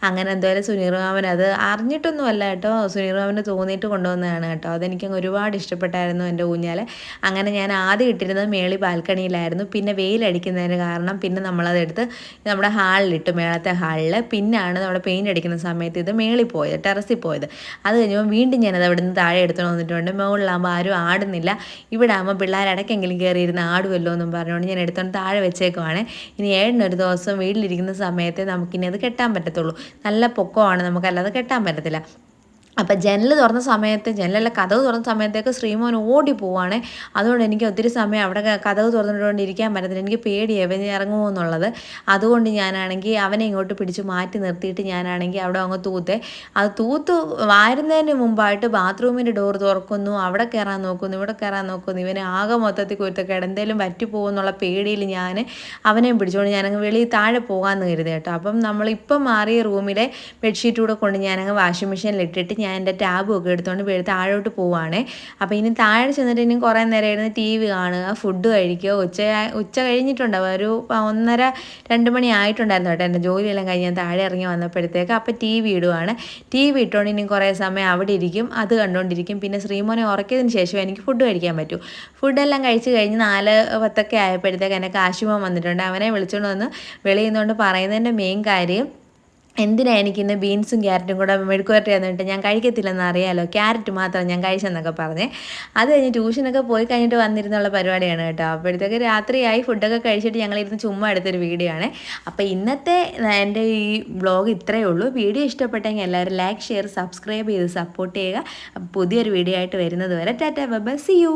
അങ്ങനെ എന്തായാലും സുനീറാമൻ അത് അറിഞ്ഞിട്ടൊന്നുമല്ല കേട്ടോ, സുനീറാമന് തോന്നിയിട്ട് കൊണ്ടുവന്നതാണ് കേട്ടോ. അതെനിക്കങ്ങ് ഒരുപാട് ഇഷ്ടപ്പെട്ടായിരുന്നു എൻ്റെ ഊഞ്ഞാൽ. അങ്ങനെ ഞാൻ ആദ്യം ഇട്ടിരുന്നത് മേളി ബാൽക്കണിയിലായിരുന്നു. പിന്നെ വെയിലടിക്കുന്നതിന് കാരണം പിന്നെ നമ്മളതെടുത്ത് നമ്മുടെ ഹാളിലിട്ടു, മേളത്തെ ഹാളിൽ. പിന്നാണ് നമ്മുടെ പെയിൻ്റ് അടിക്കുന്ന സമയത്ത് ഇത് മേളിൽ പോയത്, ടെറസിൽ പോയത്. അത് കഴിഞ്ഞപ്പോൾ വീണ്ടും ഞാനത് അവിടെ നിന്ന് താഴെ എടുത്തോണ്ട് വന്നിട്ടുണ്ട്. മുകളിലാകുമ്പോൾ ആരും ആടുന്നില്ല, ഇവിടെ ആകുമ്പോൾ പിള്ളേർ ഇടയ്ക്കെങ്കിലും കയറിയിരുന്ന് ആടുമല്ലോ എന്നും പറഞ്ഞുകൊണ്ട് ഞാൻ എടുത്തോണ്ട് താഴെ വെച്ചേക്കുവാണ്. ഇനി ഏഴിനൊരു ദിവസം വീട്ടിലിരിക്കുന്ന സമയത്ത് നമുക്കിനി അത് കെട്ടാൻ പറ്റത്തുള്ളൂ. നല്ല പൊക്കമാണ്, നമുക്കല്ലാതെ കെട്ടാൻ പറ്റത്തില്ല. അപ്പം ജനലല്ല കതക് തുറന്ന സമയത്തേക്ക് ശ്രീമോൻ ഓടി പോവാണ്. അതുകൊണ്ട് എനിക്ക് ഒത്തിരി സമയം അവിടെ കതക് തുറന്നിട്ടുകൊണ്ട് ഇരിക്കാൻ പറ്റത്തില്ല. എനിക്ക് പേടിയാണ് അവൻ ഇറങ്ങുമോ എന്നുള്ളത്. അതുകൊണ്ട് ഞാനാണെങ്കിൽ അവനെ ഇങ്ങോട്ട് പിടിച്ച് മാറ്റി നിർത്തിയിട്ട് ഞാനാണെങ്കിൽ അവിടെ അങ്ങ് അത് തൂത്ത് വാരുന്നതിന് മുമ്പായിട്ട് ബാത്റൂമിൻ്റെ ഡോർ തുറക്കുന്നു, അവിടെ കയറാൻ നോക്കുന്നു, ഇവിടെ കയറാൻ നോക്കുന്നു. ഇവനെ ആകെ മൊത്തത്തിൽ കുരുത്തൊക്കെ എന്തെങ്കിലും പറ്റിപ്പോകുന്നുള്ള പേടിയിൽ ഞാൻ അവനെയും പിടിച്ചുകൊണ്ട് ഞാനങ്ങ് വെളിയിൽ താഴെ പോകാമെന്ന് കരുതി കേട്ടോ. അപ്പം നമ്മളിപ്പം മാറിയ റൂമിലെ ബെഡ്ഷീറ്റ് കൂടെ കൊണ്ട് ഞാനങ്ങ് വാഷിംഗ് മെഷീനിൽ ഇട്ടിട്ട് ഞാൻ എൻ്റെ ടാബും ഒക്കെ എടുത്തുകൊണ്ട് താഴോട്ട് പോവുകയാണ്. അപ്പോൾ ഇനി താഴെ ചെന്നിട്ട് ഇനി കുറേ നേരം ഇരുന്ന് TV കാണുക, ഫുഡ് കഴിക്കുക. ഉച്ച കഴിഞ്ഞിട്ടുണ്ടാവും, ഒരു 1:30-2 മണി ആയിട്ടുണ്ടായിരുന്നു കേട്ടോ എൻ്റെ ജോലിയെല്ലാം കഴിഞ്ഞ് ഞാൻ താഴെ ഇറങ്ങി വന്നപ്പോഴത്തേക്ക്. അപ്പോൾ TV ഇടുവാണ്. TV ഇട്ടുകൊണ്ട് ഇനി കുറേ സമയം അവിടെ ഇരിക്കും, അത് കണ്ടുകൊണ്ടിരിക്കും. പിന്നെ ശ്രീമോനെ ഉറക്കിയതിന് ശേഷം എനിക്ക് ഫുഡ് കഴിക്കാൻ പറ്റും. ഫുഡെല്ലാം കഴിച്ച് കഴിഞ്ഞ് 4:10 ആയപ്പോഴത്തേക്ക് എൻ്റെ കാശിമോൻ വന്നിട്ടുണ്ട്. അവനെ വിളിച്ചുകൊണ്ട് വന്ന് വെളിയിൽ നിന്നുകൊണ്ട് പറയുന്നതിൻ്റെ മെയിൻ കാര്യം എന്തിനാ എനിക്കിന്ന് ബീൻസും ക്യാരറ്റും കൂടെ മെഴുക്ക് വരട്ടി തന്നിട്ട് ഞാൻ കഴിക്കത്തില്ലെന്ന് അറിയാലോ, ക്യാരറ്റ് മാത്രം ഞാൻ കഴിച്ചെന്നൊക്കെ പറഞ്ഞ്. അത് കഴിഞ്ഞ് ട്യൂഷനൊക്കെ പോയി കഴിഞ്ഞിട്ട് വന്നിരുന്നുള്ള പരിപാടിയാണ് കേട്ടോ. അപ്പോഴത്തേക്ക് രാത്രിയായി, ഫുഡൊക്കെ കഴിച്ചിട്ട് ഞങ്ങളിരുന്ന് ചുമ്മാ എടുത്തൊരു വീഡിയോ ആണ്. അപ്പോൾ ഇന്നത്തെ എൻ്റെ ഈ വ്ളോഗ് ഇത്രയേ ഉള്ളൂ. വീഡിയോ ഇഷ്ടപ്പെട്ടെങ്കിൽ എല്ലാവരും ലൈക്ക്, ഷെയർ, സബ്സ്ക്രൈബ് ചെയ്ത് സപ്പോർട്ട് ചെയ്യുക. പുതിയൊരു വീഡിയോ ആയിട്ട് വരുന്നത് വരെ tata bye bye, see U.